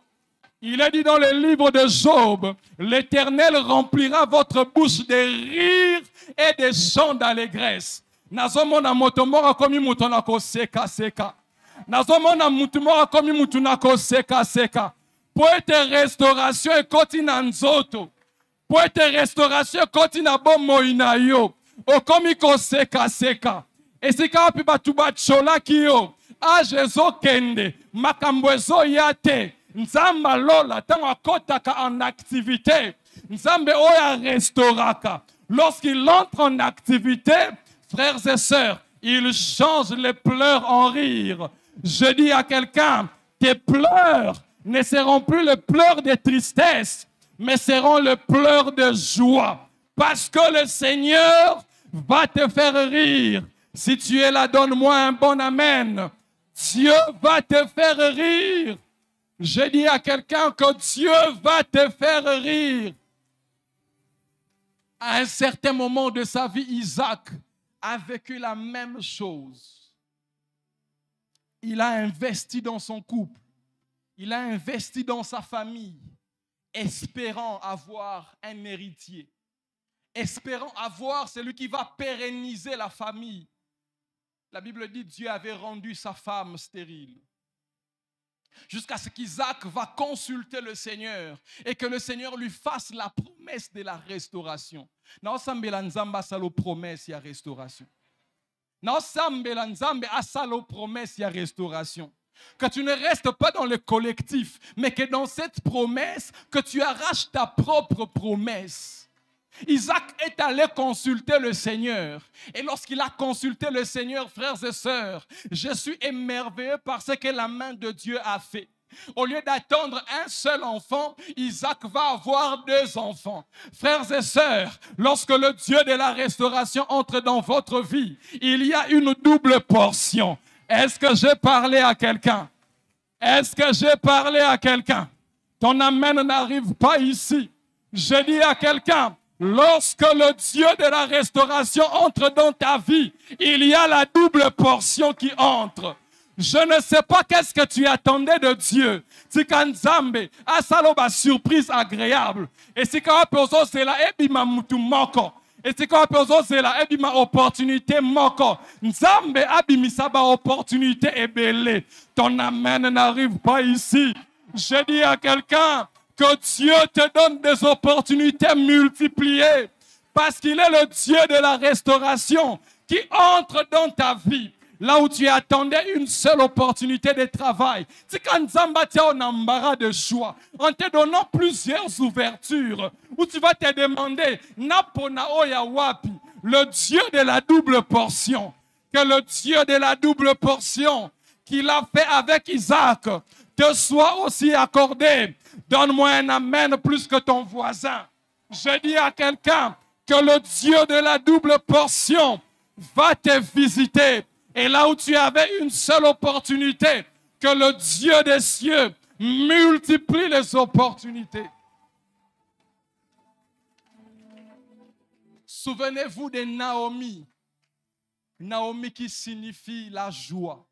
A: Il est dit dans le livre de Job, l'Éternel remplira votre bouche de rires et de chants d'allégresse. Nazomona motomora komi mutona koseka seka. Nazomona mutumora komi mutuna koseka seka. Poete restauration et kotina nzoto. Poete restauration kotina bomoina yo. Okomi koseka seka. Esika api batu bachola kiyo. A Jezo kende. Makambwezo yate. Nzamba lola tango akotaka en activité. Nzambe oya restauraka. Lorsqu'il entre en activité, frères et sœurs, il change les pleurs en rire. Je dis à quelqu'un, tes pleurs ne seront plus les pleurs de tristesse, mais seront les pleurs de joie. Parce que le Seigneur va te faire rire. Si tu es là, donne-moi un bon amen. Dieu va te faire rire. Je dis à quelqu'un que Dieu va te faire rire. À un certain moment de sa vie, Isaac a vécu la même chose. Il a investi dans son couple. Il a investi dans sa famille, espérant avoir un héritier, espérant avoir celui qui va pérenniser la famille. La Bible dit que Dieu avait rendu sa femme stérile. Jusqu'à ce qu'Isaac va consulter le Seigneur et que le Seigneur lui fasse la promesse de la restauration. Naosambela nzamba asalo promesse ya restauration. Naosambela nzambe asalo promesse ya restauration. Que tu ne restes pas dans le collectif, mais que dans cette promesse, que tu arraches ta propre promesse. Isaac est allé consulter le Seigneur. Et lorsqu'il a consulté le Seigneur, frères et sœurs, je suis émerveillé par ce que la main de Dieu a fait. Au lieu d'attendre un seul enfant, Isaac va avoir 2 enfants. Frères et sœurs, lorsque le Dieu de la restauration entre dans votre vie, il y a une double portion. Est-ce que j'ai parlé à quelqu'un? Est-ce que j'ai parlé à quelqu'un? Ton amen n'arrive pas ici. Je dis à quelqu'un, lorsque le Dieu de la restauration entre dans ta vie, il y a la double portion qui entre. Je ne sais pas qu'est-ce que tu attendais de Dieu. Tikanzambe, asaloba surprise agréable. Et si quand on c'est la ebima mutu moko. Et si quand on c'est la ebima opportunité moko. Nzambe abimisaba opportunité ebele. Ton amen n'arrive pas ici. Je dis à quelqu'un que Dieu te donne des opportunités multipliées. Parce qu'il est le Dieu de la restauration qui entre dans ta vie. Là où tu attendais une seule opportunité de travail. C'est quand Nzamba t'a un embarras de choix. En te donnant plusieurs ouvertures. Où tu vas te demander, Napona Oya Wapi, le Dieu de la double portion. Que le Dieu de la double portion qu'il a fait avec Isaac te soit aussi accordé. Donne-moi un amen plus que ton voisin. Je dis à quelqu'un que le Dieu de la double portion va te visiter. Et là où tu avais une seule opportunité, que le Dieu des cieux multiplie les opportunités. Souvenez-vous de Naomi. Naomi qui signifie la joie.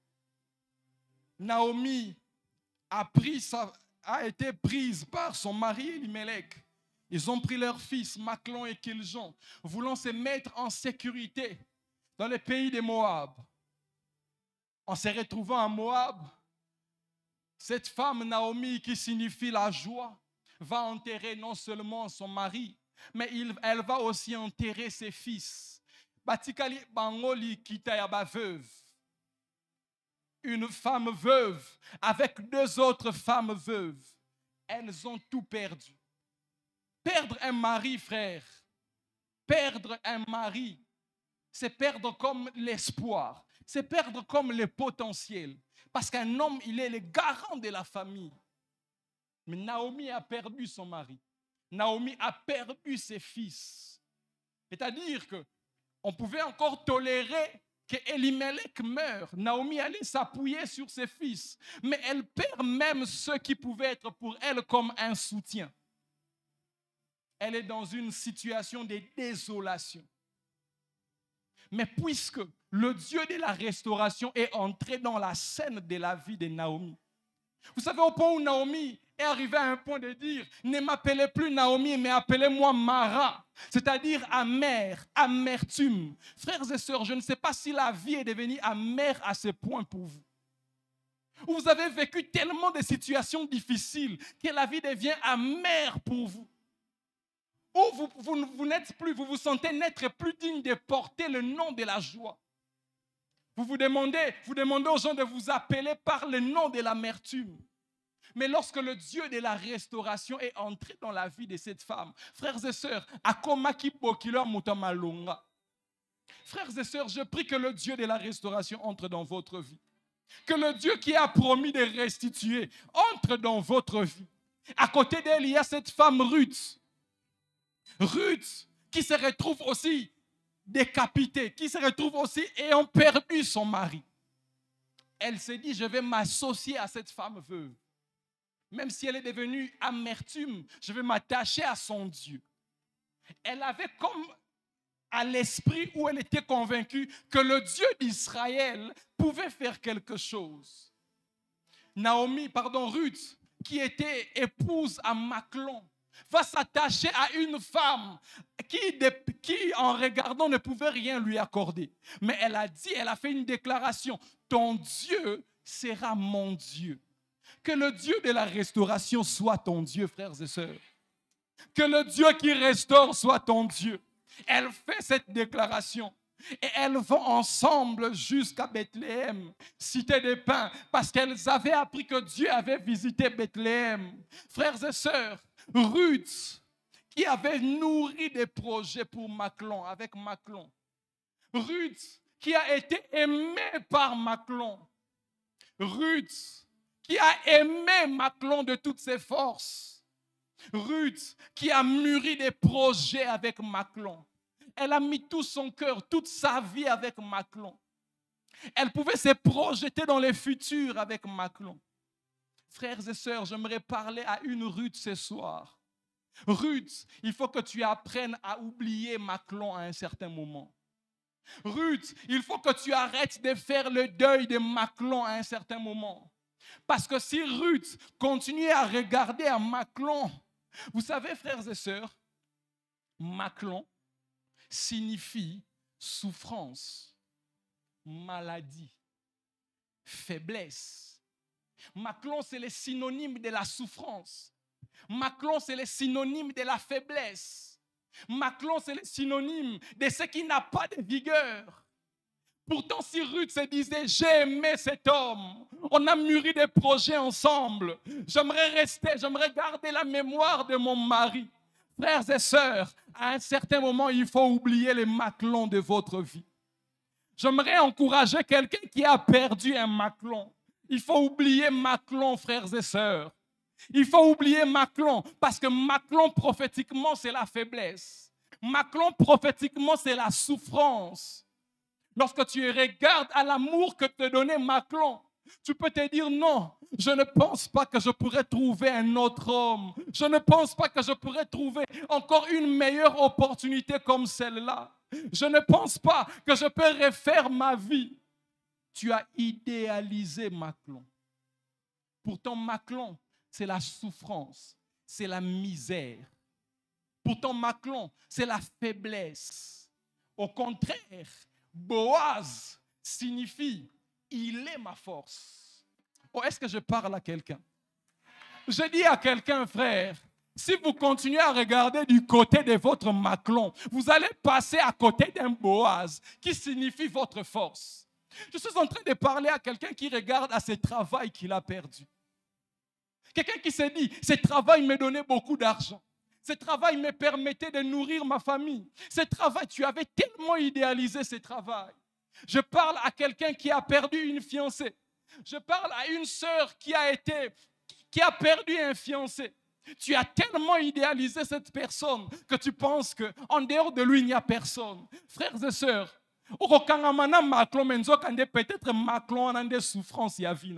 A: Naomi a été prise par son mari Elimelech. Ils ont pris leur fils, Machlon et Kiljon, voulant se mettre en sécurité dans le pays de Moab. En se retrouvant à Moab, cette femme Naomi qui signifie la joie va enterrer non seulement son mari, mais elle va aussi enterrer ses fils. Batikali bangoli kitayaba veuve. Une femme veuve avec 2 autres femmes veuves. Elles ont tout perdu. Perdre un mari, frère, perdre un mari, c'est perdre comme l'espoir, c'est perdre comme le potentiel. Parce qu'un homme, il est le garant de la famille. Mais Naomi a perdu son mari. Naomi a perdu ses fils. C'est-à-dire qu'on pouvait encore tolérer que Elimelech meure. Naomi allait s'appuyer sur ses fils. Mais elle perd même ce qui pouvait être pour elle comme un soutien. Elle est dans une situation de désolation. Mais puisque le Dieu de la restauration est entré dans la scène de la vie de Naomi, vous savez, au point où Naomi est arrivée à un point de dire, ne m'appelez plus Naomi, mais appelez-moi Mara, c'est-à-dire amère, amertume. Frères et sœurs, je ne sais pas si la vie est devenue amère à ce point pour vous. Vous avez vécu tellement de situations difficiles que la vie devient amère pour vous. Ou vous n'êtes plus, vous vous sentez n'être plus digne de porter le nom de la joie. Vous demandez aux gens de vous appeler par le nom de l'amertume. Mais lorsque le Dieu de la restauration est entré dans la vie de cette femme, frères et sœurs, frères et sœurs, je prie que le Dieu de la restauration entre dans votre vie. Que le Dieu qui a promis de restituer entre dans votre vie. À côté d'elle, il y a cette femme Ruth. Ruth qui se retrouve aussi décapitée, qui se retrouve aussi ayant perdu son mari. Elle s'est dit, je vais m'associer à cette femme veuve. Même si elle est devenue amertume, je vais m'attacher à son Dieu. Elle avait comme à l'esprit où elle était convaincue que le Dieu d'Israël pouvait faire quelque chose. Ruth, qui était épouse à Machlon, va s'attacher à une femme qui, en regardant, ne pouvait rien lui accorder. Mais elle a fait une déclaration. Ton Dieu sera mon Dieu. Que le Dieu de la restauration soit ton Dieu, frères et sœurs. Que le Dieu qui restaure soit ton Dieu. Elle fait cette déclaration. Et elles vont ensemble jusqu'à Bethléem, cité des pins, parce qu'elles avaient appris que Dieu avait visité Bethléem. Frères et sœurs, Ruth, qui avait nourri des projets pour Machlon, avec Machlon. Ruth, qui a été aimée par Machlon. Ruth, qui a aimé Machlon de toutes ses forces. Ruth, qui a mûri des projets avec Machlon. Elle a mis tout son cœur, toute sa vie avec Machlon. Elle pouvait se projeter dans le futur avec Machlon. Frères et sœurs, j'aimerais parler à une Ruth ce soir. Ruth, il faut que tu apprennes à oublier Machlon à un certain moment. Ruth, il faut que tu arrêtes de faire le deuil de Machlon à un certain moment. Parce que si Ruth continue à regarder à Machlon, vous savez, frères et sœurs, Machlon signifie souffrance, maladie, faiblesse. Machlon, c'est le synonyme de la souffrance. Machlon, c'est le synonyme de la faiblesse. Machlon, c'est le synonyme de ce qui n'a pas de vigueur. Pourtant, si Ruth se disait, j'ai aimé cet homme, on a mûri des projets ensemble, j'aimerais rester, j'aimerais garder la mémoire de mon mari. Frères et sœurs, à un certain moment, il faut oublier les Machlon de votre vie. J'aimerais encourager quelqu'un qui a perdu un Machlon. Il faut oublier Machlon, frères et sœurs. Il faut oublier Machlon, parce que Machlon, prophétiquement, c'est la faiblesse. Machlon, prophétiquement, c'est la souffrance. Lorsque tu regardes à l'amour que te donnait Machlon, tu peux te dire non, je ne pense pas que je pourrais trouver un autre homme. Je ne pense pas que je pourrais trouver encore une meilleure opportunité comme celle-là. Je ne pense pas que je peux refaire ma vie. Tu as idéalisé Maclon. Pourtant, Maclon, c'est la souffrance, c'est la misère. Pourtant, Maclon, c'est la faiblesse. Au contraire, Boaz signifie « il est ma force ». Oh, est-ce que je parle à quelqu'un? Je dis à quelqu'un, frère, si vous continuez à regarder du côté de votre Maclon, vous allez passer à côté d'un Boaz qui signifie votre force. Je suis en train de parler à quelqu'un qui regarde à ce travail qu'il a perdu. Quelqu'un qui s'est dit, ce travail me donnait beaucoup d'argent. Ce travail me permettait de nourrir ma famille. Ce travail, tu avais tellement idéalisé ce travail. Je parle à quelqu'un qui a perdu une fiancée. Je parle à une sœur qui a perdu un fiancé. Tu as tellement idéalisé cette personne que tu penses qu'en dehors de lui, il n'y a personne. Frères et sœurs, peut-être Maclon a des souffrances y a vie.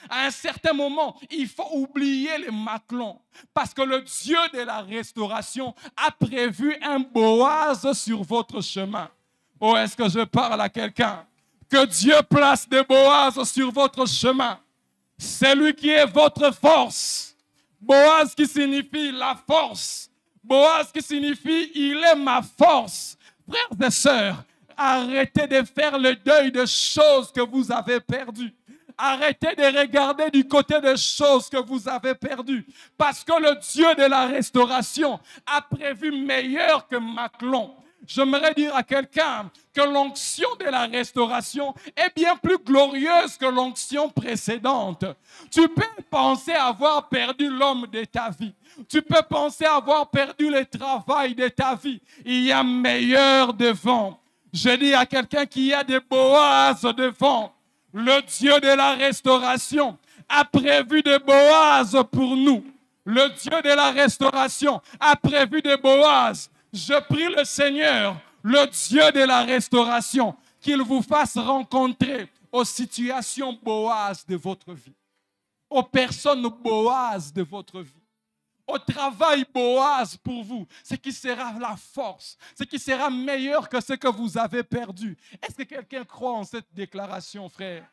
A: À un certain moment, il faut oublier les Maclons parce que le Dieu de la restauration a prévu un Boaz sur votre chemin. Oh, est-ce que je parle à quelqu'un? Que Dieu place des Boaz sur votre chemin. C'est lui qui est votre force. Boaz qui signifie la force. Boaz qui signifie il est ma force. Frères et sœurs, arrêtez de faire le deuil de choses que vous avez perdues. Arrêtez de regarder du côté des choses que vous avez perdues. Parce que le Dieu de la restauration a prévu meilleur que Maclon. J'aimerais dire à quelqu'un que l'onction de la restauration est bien plus glorieuse que l'onction précédente. Tu peux penser avoir perdu l'homme de ta vie. Tu peux penser avoir perdu le travail de ta vie. Il y a meilleur devant. Je dis à quelqu'un qu'il y a des Boaz devant. Le Dieu de la restauration a prévu des Boaz pour nous. Le Dieu de la restauration a prévu des Boaz. Je prie le Seigneur, le Dieu de la restauration, qu'il vous fasse rencontrer aux situations Boaz de votre vie, aux personnes Boaz de votre vie, au travail Boaz pour vous, ce qui sera la force, ce qui sera meilleur que ce que vous avez perdu. Est-ce que quelqu'un croit en cette déclaration, frère?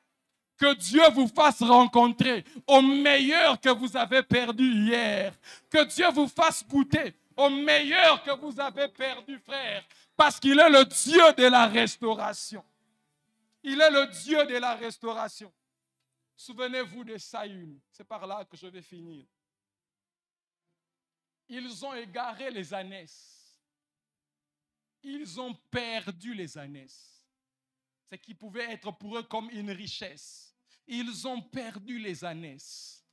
A: Que Dieu vous fasse rencontrer au meilleur que vous avez perdu hier. Que Dieu vous fasse goûter au meilleur que vous avez perdu, frère. Parce qu'il est le Dieu de la restauration. Il est le Dieu de la restauration. Souvenez-vous de Saül. C'est par là que je vais finir. Ils ont égaré les ânesses. Ils ont perdu les ânesses. Ce qui pouvait être pour eux comme une richesse. Ils ont perdu les ânesses.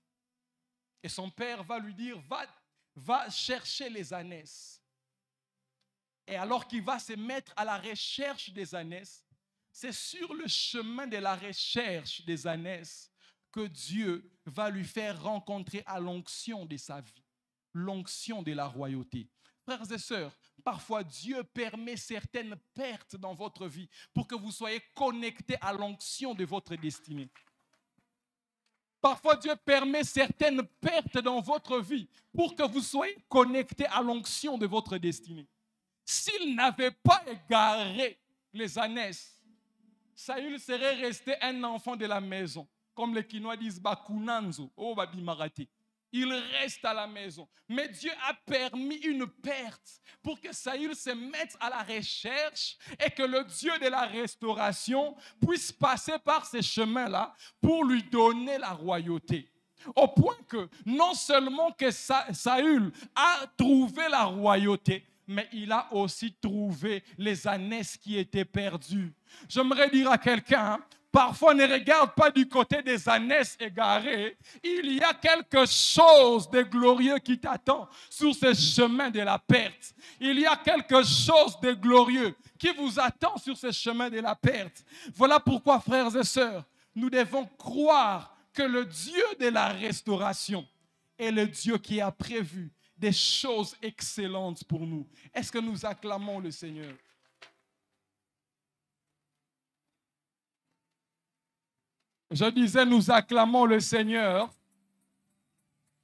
A: Et son père va lui dire, va chercher les ânesses. Et alors qu'il va se mettre à la recherche des ânesses, c'est sur le chemin de la recherche des ânesses que Dieu va lui faire rencontrer à l'onction de sa vie, l'onction de la royauté. Frères et sœurs, parfois Dieu permet certaines pertes dans votre vie pour que vous soyez connectés à l'onction de votre destinée. Parfois Dieu permet certaines pertes dans votre vie pour que vous soyez connectés à l'onction de votre destinée. S'il n'avait pas égaré les ânesses, Saül serait resté un enfant de la maison. Comme les Quinois disent, Bakunanzo, oh Babimarate. Il reste à la maison. Mais Dieu a permis une perte pour que Saül se mette à la recherche et que le Dieu de la restauration puisse passer par ces chemins-là pour lui donner la royauté. Au point que non seulement que Saül a trouvé la royauté, mais il a aussi trouvé les ânesses qui étaient perdues. J'aimerais dire à quelqu'un, parfois ne regarde pas du côté des ânesses égarées. Il y a quelque chose de glorieux qui t'attend sur ce chemin de la perte. Il y a quelque chose de glorieux qui vous attend sur ce chemin de la perte. Voilà pourquoi, frères et sœurs, nous devons croire que le Dieu de la restauration est le Dieu qui a prévu des choses excellentes pour nous. Est-ce que nous acclamons le Seigneur? Je disais, nous acclamons le Seigneur.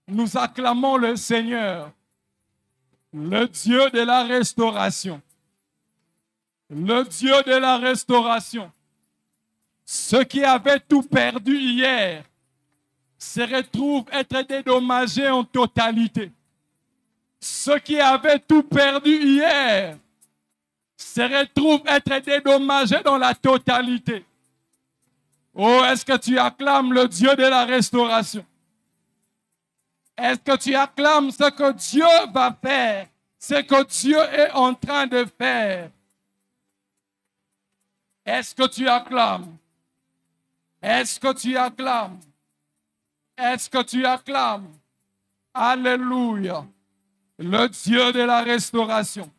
A: Nous acclamons le Seigneur, le Dieu de la restauration.
C: Le Dieu de la restauration. Ceux qui avaient tout perdu hier se retrouvent être dédommagés en totalité. Ceux qui avaient tout perdu hier se retrouvent être dédommagés dans la totalité. Oh, est-ce que tu acclames le Dieu de la restauration? Est-ce que tu acclames ce que Dieu va faire, ce que Dieu est en train de faire? Est-ce que tu acclames? Est-ce que tu acclames? Est-ce que tu acclames? Alléluia. Le Dieu de la restauration.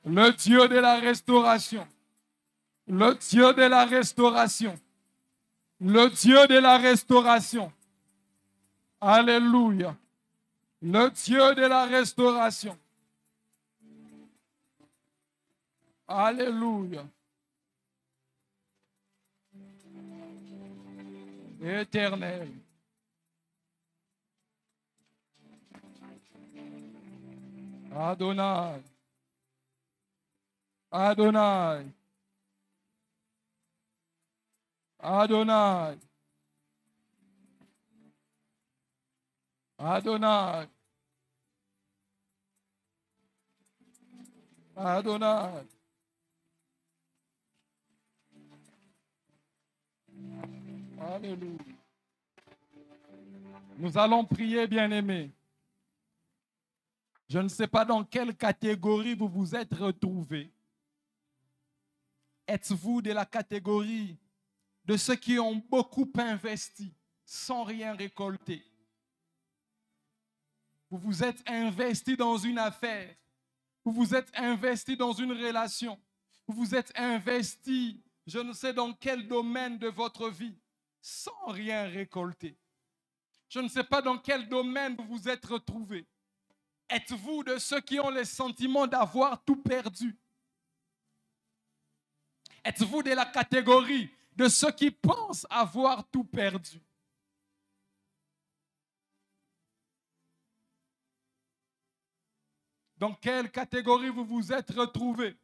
C: Le Dieu de la restauration. Le Dieu de la restauration. Le Dieu de la restauration. Alléluia. Le Dieu de la restauration. Alléluia. Éternel. Adonai. Adonai. Adonai. Adonai. Adonai. Alléluia. Nous allons prier, bien-aimés. Je ne sais pas dans quelle catégorie vous vous êtes retrouvés. Êtes-vous de la catégorie de ceux qui ont beaucoup investi sans rien récolter? Vous vous êtes investi dans une affaire. Vous vous êtes investi dans une relation. Vous vous êtes investi, je ne sais dans quel domaine de votre vie, sans rien récolter. Je ne sais pas dans quel domaine vous vous êtes retrouvés. Êtes-vous de ceux qui ont le sentiment d'avoir tout perdu? Êtes-vous de la catégorie de ceux qui pensent avoir tout perdu? Dans quelle catégorie vous vous êtes retrouvés?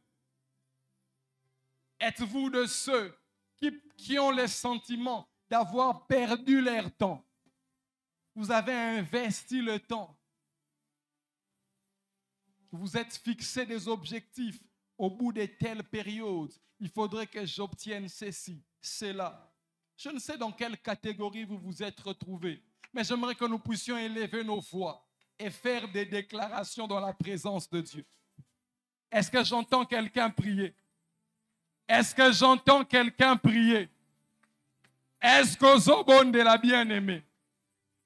C: Êtes-vous de ceux qui ont le sentiment d'avoir perdu leur temps? Vous avez investi le temps. Vous êtes fixé des objectifs. Au bout de telle période, il faudrait que j'obtienne ceci, cela. Je ne sais dans quelle catégorie vous vous êtes retrouvés, mais j'aimerais que nous puissions élever nos voix et faire des déclarations dans la présence de Dieu. Est-ce que j'entends quelqu'un prier? Est-ce que j'entends quelqu'un prier? Est-ce qu'aux aubônes de la bien-aimée?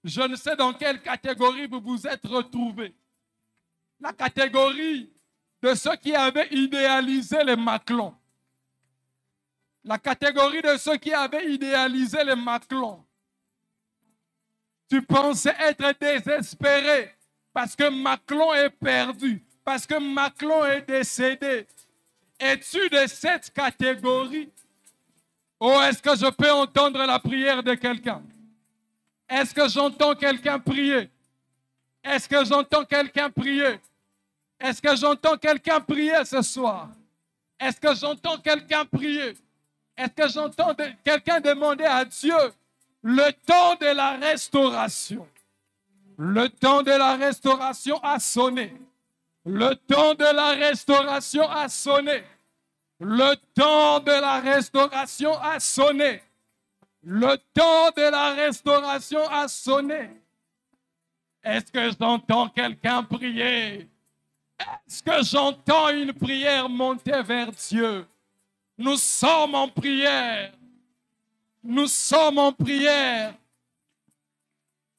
C: Je ne sais dans quelle catégorie vous vous êtes retrouvés. La catégorie de ceux qui avaient idéalisé les Maclons. La catégorie de ceux qui avaient idéalisé les Maclons. Tu pensais être désespéré parce que Maclon est perdu, parce que Maclon est décédé. Es-tu de cette catégorie? Oh, est-ce que je peux entendre la prière de quelqu'un? Est-ce que j'entends quelqu'un prier? Est-ce que j'entends quelqu'un prier? Est-ce que j'entends quelqu'un prier ce soir? Est-ce que j'entends quelqu'un prier? Est-ce que j'entends quelqu'un demander à Dieu le temps de la restauration? Le temps de la restauration a sonné. Le temps de la restauration a sonné. Le temps de la restauration a sonné. Le temps de la restauration a sonné. Est-ce que j'entends quelqu'un prier? Est-ce que j'entends une prière monter vers Dieu? Nous sommes en prière. Nous sommes en prière.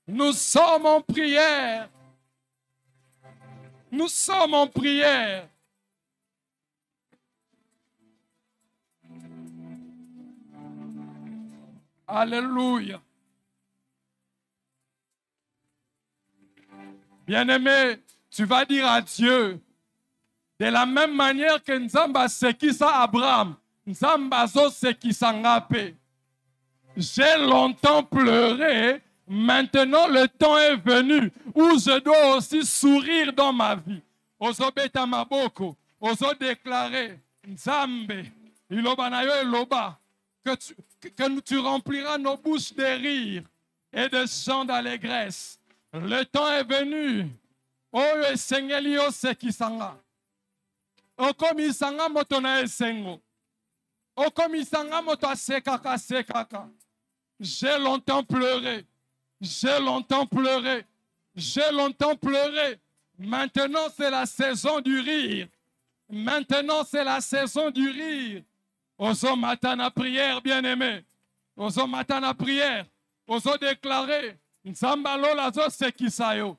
C: Nous sommes en prière. Nous sommes en prière. Alléluia. Bien-aimé, tu vas dire à Dieu, de la même manière que Nzamba sekisa Abraham, Nzamba zo sekisa ngape. J'ai longtemps pleuré, maintenant le temps est venu où je dois aussi sourire dans ma vie. Ozo beta maboko, ozo déclarer, Nzambe, iloba na yo eloba, que tu rempliras nos bouches de rire et de chants d'allégresse. Le temps est venu. Oyo esengeli yo sekisanga. Okomisanga moto na esengo. Okomisanga moto asekaka sekaka. J'ai longtemps pleuré. J'ai longtemps pleuré. J'ai longtemps pleuré. Maintenant, c'est la saison du rire. Maintenant, c'est la saison du rire. Oso matana prière, bien-aimé. Oso matana prière. Oso déclarer. Nzamba lola zo sekisayo.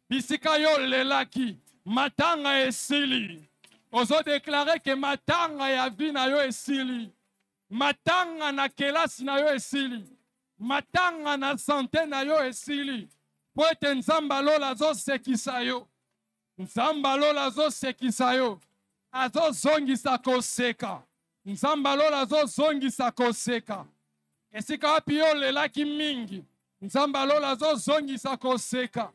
C: Bisika yo lelaki. Matanga esili. Oso déclarer que matanga ya vie na yo esili. Matanga na kelasi na yo esili. Matanga na santé na yo esili. Po ete nzamba lola zo sekisayo. Nzamba lola zo sekisayo. Azo zongisa koseka. Nzamba lola zo zongisa koseka. Esika wapi yo lelaki mingi. Nzamba lola zo zongisa koseka.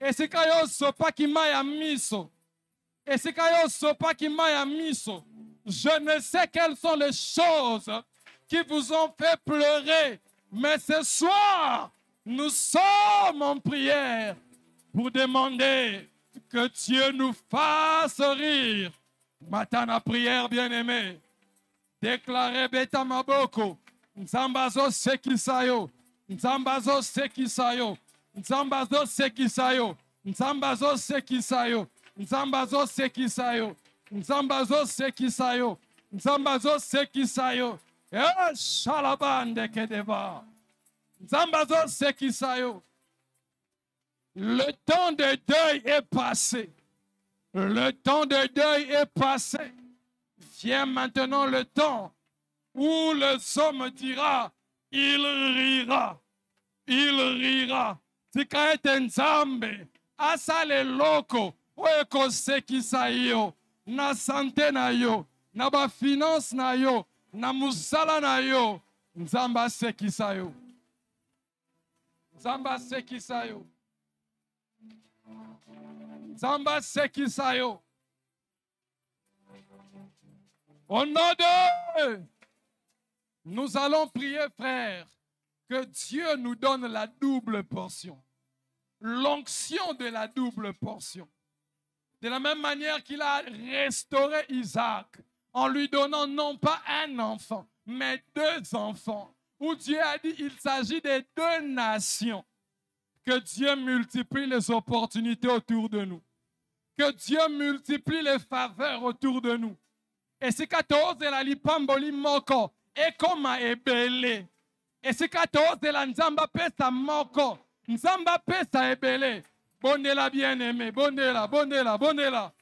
C: Esika yo sopaki maya miso. Esika yo sopaki maya miso. Je ne sais quelles sont les choses qui vous ont fait pleurer. Mais ce soir, nous sommes en prière pour demander que Dieu nous fasse rire. Matana prière, bien-aimé. Déclarez beta maboko. Nzambazo sekisayo. Nzambazo sekisayo. Nzambazo sekisayo. Nzambazo sekisayo. Nzambazo sekisayo. Nzambazo sekisayo. Nzambazo sekisayo. Shalabande kedeva. Nzambazo sekisayo. Le temps de deuil est passé. Le temps de deuil est passé. Vient maintenant le temps où les hommes dira, il rira. Il rira. Tikaete nzambe. Asale loko. Oeko sekisayo. Na santé na yo. Na ba finance na yo. Na musala na yo. Nzamba sekisayo. Nzamba sekisayo. Nzamba sekisayo. Au nom de... Nous allons prier, frères, que Dieu nous donne la double portion. L'onction de la double portion. De la même manière qu'il a restauré Isaac en lui donnant non pas un enfant, mais 2 enfants. Où Dieu a dit il s'agit des 2 nations. Que Dieu multiplie les opportunités autour de nous. Que Dieu multiplie les faveurs autour de nous. Et si katoze la lipamboli moko, et comme ebele. Et si katoze la nzamba pesa moko, nzamba pesa ebele. Bondela bien-aimé, bondela, bondela, bondela.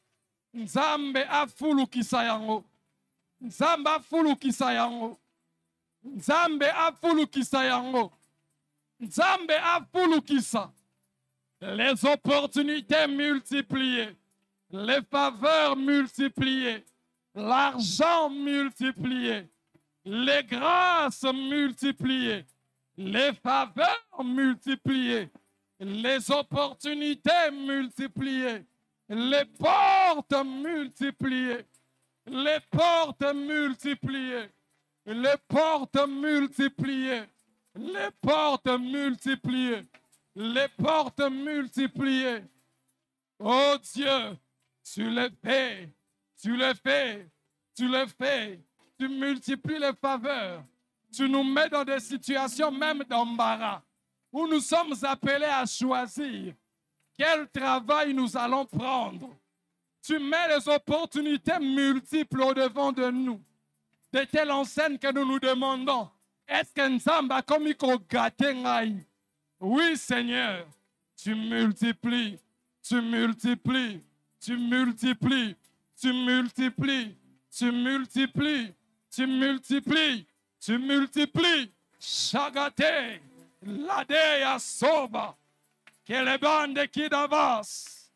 C: Nzambe afulu kisayango. Nzamba afulu kisayango. Nzambe afulu kisayango. Nzambe afulu kisa. Les opportunités multipliées. Les faveurs multipliées. L'argent multiplié, les grâces multipliées, les faveurs multipliées, les opportunités multipliées, les portes multipliées, les portes multipliées, les portes multipliées, les portes multipliées, les portes multipliées. Oh Dieu, tu le fais. Tu le fais, tu le fais, tu multiplies les faveurs, tu nous mets dans des situations même d'embarras, où nous sommes appelés à choisir quel travail nous allons prendre. Tu mets les opportunités multiples au-devant de nous, de telle enseigne que nous nous demandons, est-ce que Nzamba comme il gâté ngai? Oui Seigneur, tu multiplies, tu multiplies, tu multiplies. Tu multiplies, tu multiplies, tu multiplies, tu multiplies. Chagate, ladea soba, que les bandes qui d'avance,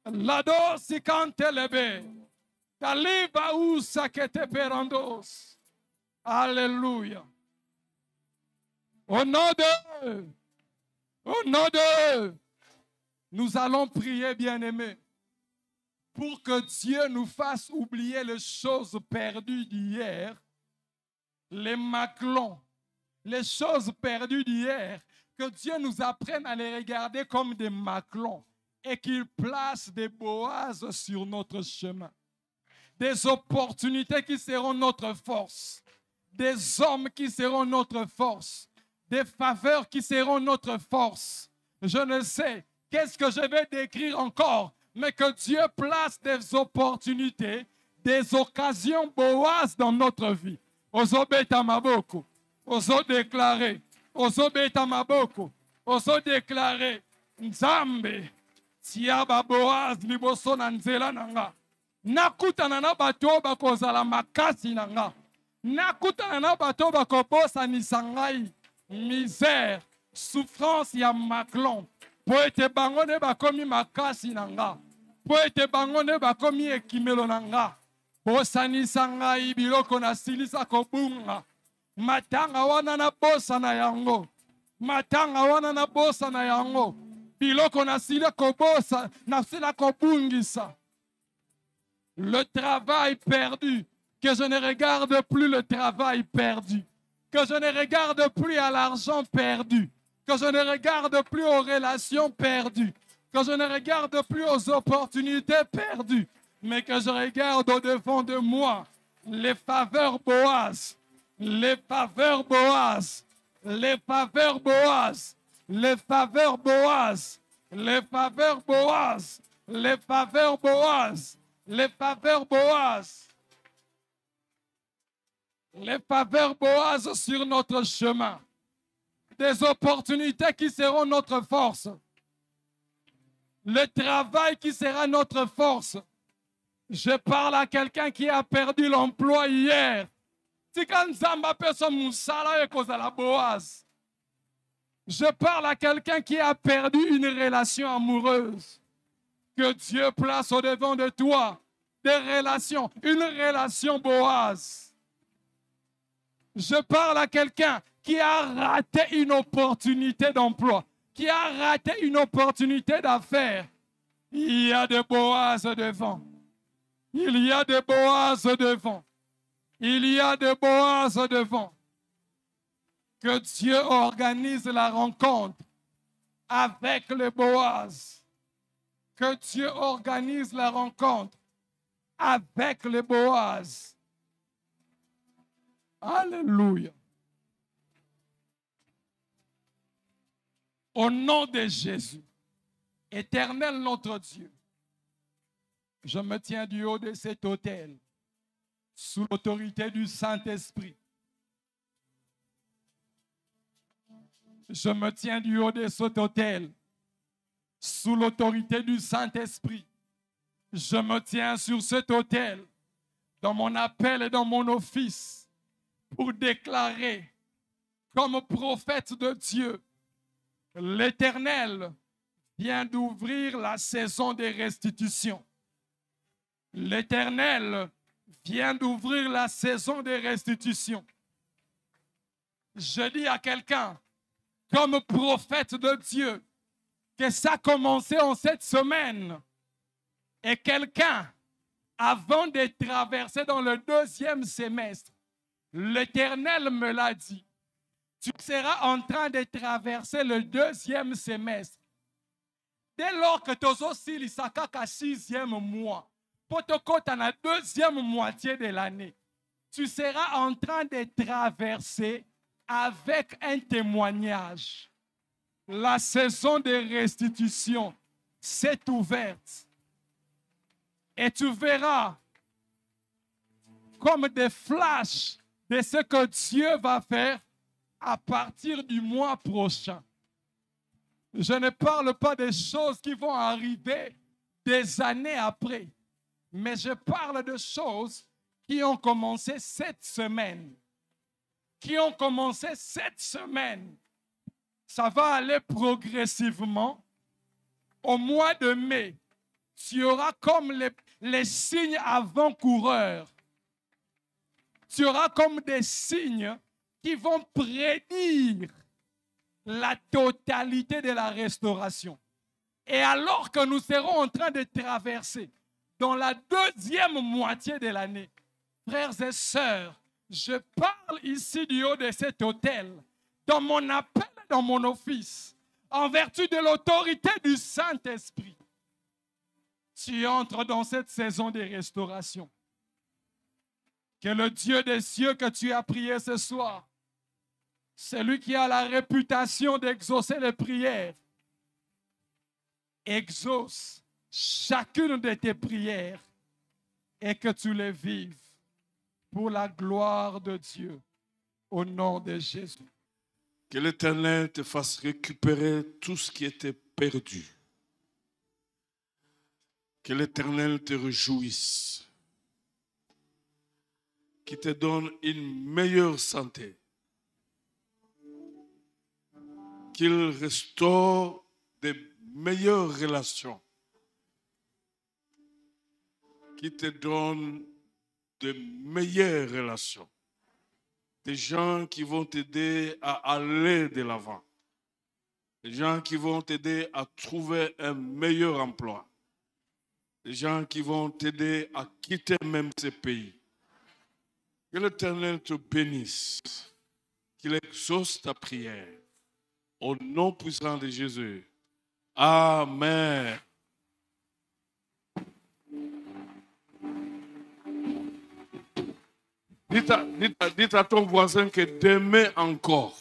C: lado si cante lebe, taliba usa que te perandos. Alléluia. Au nom de, nous allons prier, bien-aimés. pour que Dieu nous fasse oublier les choses perdues d'hier, les maclons, les choses perdues d'hier, que Dieu nous apprenne à les regarder comme des maclons et qu'il place des Boaz sur notre chemin. Des opportunités qui seront notre force, des hommes qui seront notre force, des faveurs qui seront notre force. Je ne sais qu'est-ce que je vais décrire encore, mais que Dieu place des opportunités, des occasions Boaz dans notre vie. Ozo beta maboko, ozo déclarer, ozo beta maboko, ozo déclarer, Nzambe, tiaba Boaz liboso na nzela nanga. Nakutana na bato bakozala makasi nanga. Nakutana na bato bakobosa nisangai. Misère, souffrance ya maklon. Po ete bangone bakomi makasi nanga. Po ete bangone bakomi ekimelo nanga. Bosanisa ngai biloko na silisa kobunga. Matanga wana na bosa na yango. Matanga wana na bosa na yango. Biloko na sila kobosa na sila kobungisa. Le travail perdu, que je ne regarde plus le travail perdu, que je ne regarde plus à l'argent perdu, que je ne regarde plus aux relations perdues, que je ne regarde plus aux opportunités perdues, mais que je regarde au-devant de moi les faveurs Boaz, les faveurs Boaz, les faveurs Boaz, les faveurs Boaz, les faveurs Boaz, les faveurs Boaz, les faveurs Boaz, les faveurs Boaz sur notre chemin, des opportunités qui seront notre force, le travail qui sera notre force. Je parle à quelqu'un qui a perdu l'emploi hier. Je parle à quelqu'un qui a perdu une relation amoureuse. Que Dieu place au-devant de toi des relations, une relation Boaz. Je parle à quelqu'un qui a raté une opportunité d'emploi, qui a raté une opportunité d'affaires. Il y a des Boaz devant. Il y a des Boaz devant. Il y a des Boaz devant. Que Dieu organise la rencontre avec les Boaz. Que Dieu organise la rencontre avec les Boaz. Alléluia. Au nom de Jésus, Éternel notre Dieu, je me tiens du haut de cet autel, sous l'autorité du Saint-Esprit. Je me tiens du haut de cet autel, sous l'autorité du Saint-Esprit. Je me tiens sur cet autel, dans mon appel et dans mon office, pour déclarer, comme prophète de Dieu, l'Éternel vient d'ouvrir la saison des restitutions. L'Éternel vient d'ouvrir la saison des restitutions. Je dis à quelqu'un, comme prophète de Dieu, que ça a commencé en cette semaine. Et quelqu'un, avant de traverser dans le deuxième semestre, l'Éternel me l'a dit. Tu seras en train de traverser le deuxième semestre. Dès lors que tu as aussi le 6e mois, pour te compter dans la deuxième moitié de l'année, tu seras en train de traverser avec un témoignage. La saison de restitution s'est ouverte. Et tu verras comme des flashs de ce que Dieu va faire à partir du mois prochain. Je ne parle pas des choses qui vont arriver des années après, mais je parle de choses qui ont commencé cette semaine. Qui ont commencé cette semaine. Ça va aller progressivement. Au mois de mai, tu auras comme les signes avant-coureurs. Tu auras comme des signes qui vont prédire la totalité de la restauration. Et alors que nous serons en train de traverser dans la deuxième moitié de l'année. Frères et sœurs, je parle ici du haut de cet autel, dans mon appel et dans mon office, en vertu de l'autorité du Saint-Esprit. Tu entres dans cette saison de restauration. Que le Dieu des cieux que tu as prié ce soir, celui qui a la réputation d'exaucer les prières, exauce chacune de tes prières et que tu les vives pour la gloire de Dieu, au nom de Jésus.
D: Que l'Éternel te fasse récupérer tout ce qui était perdu. Que l'Éternel te réjouisse. Qu'il te donne une meilleure santé. Qu'il restaure des meilleures relations. Qu'il te donne de meilleures relations. Des gens qui vont t'aider à aller de l'avant. Des gens qui vont t'aider à trouver un meilleur emploi. Des gens qui vont t'aider à quitter même ces pays. Que l'Éternel te bénisse. Qu'il exauce ta prière. Au nom puissant de Jésus. Amen. Dites à ton voisin que demain encore,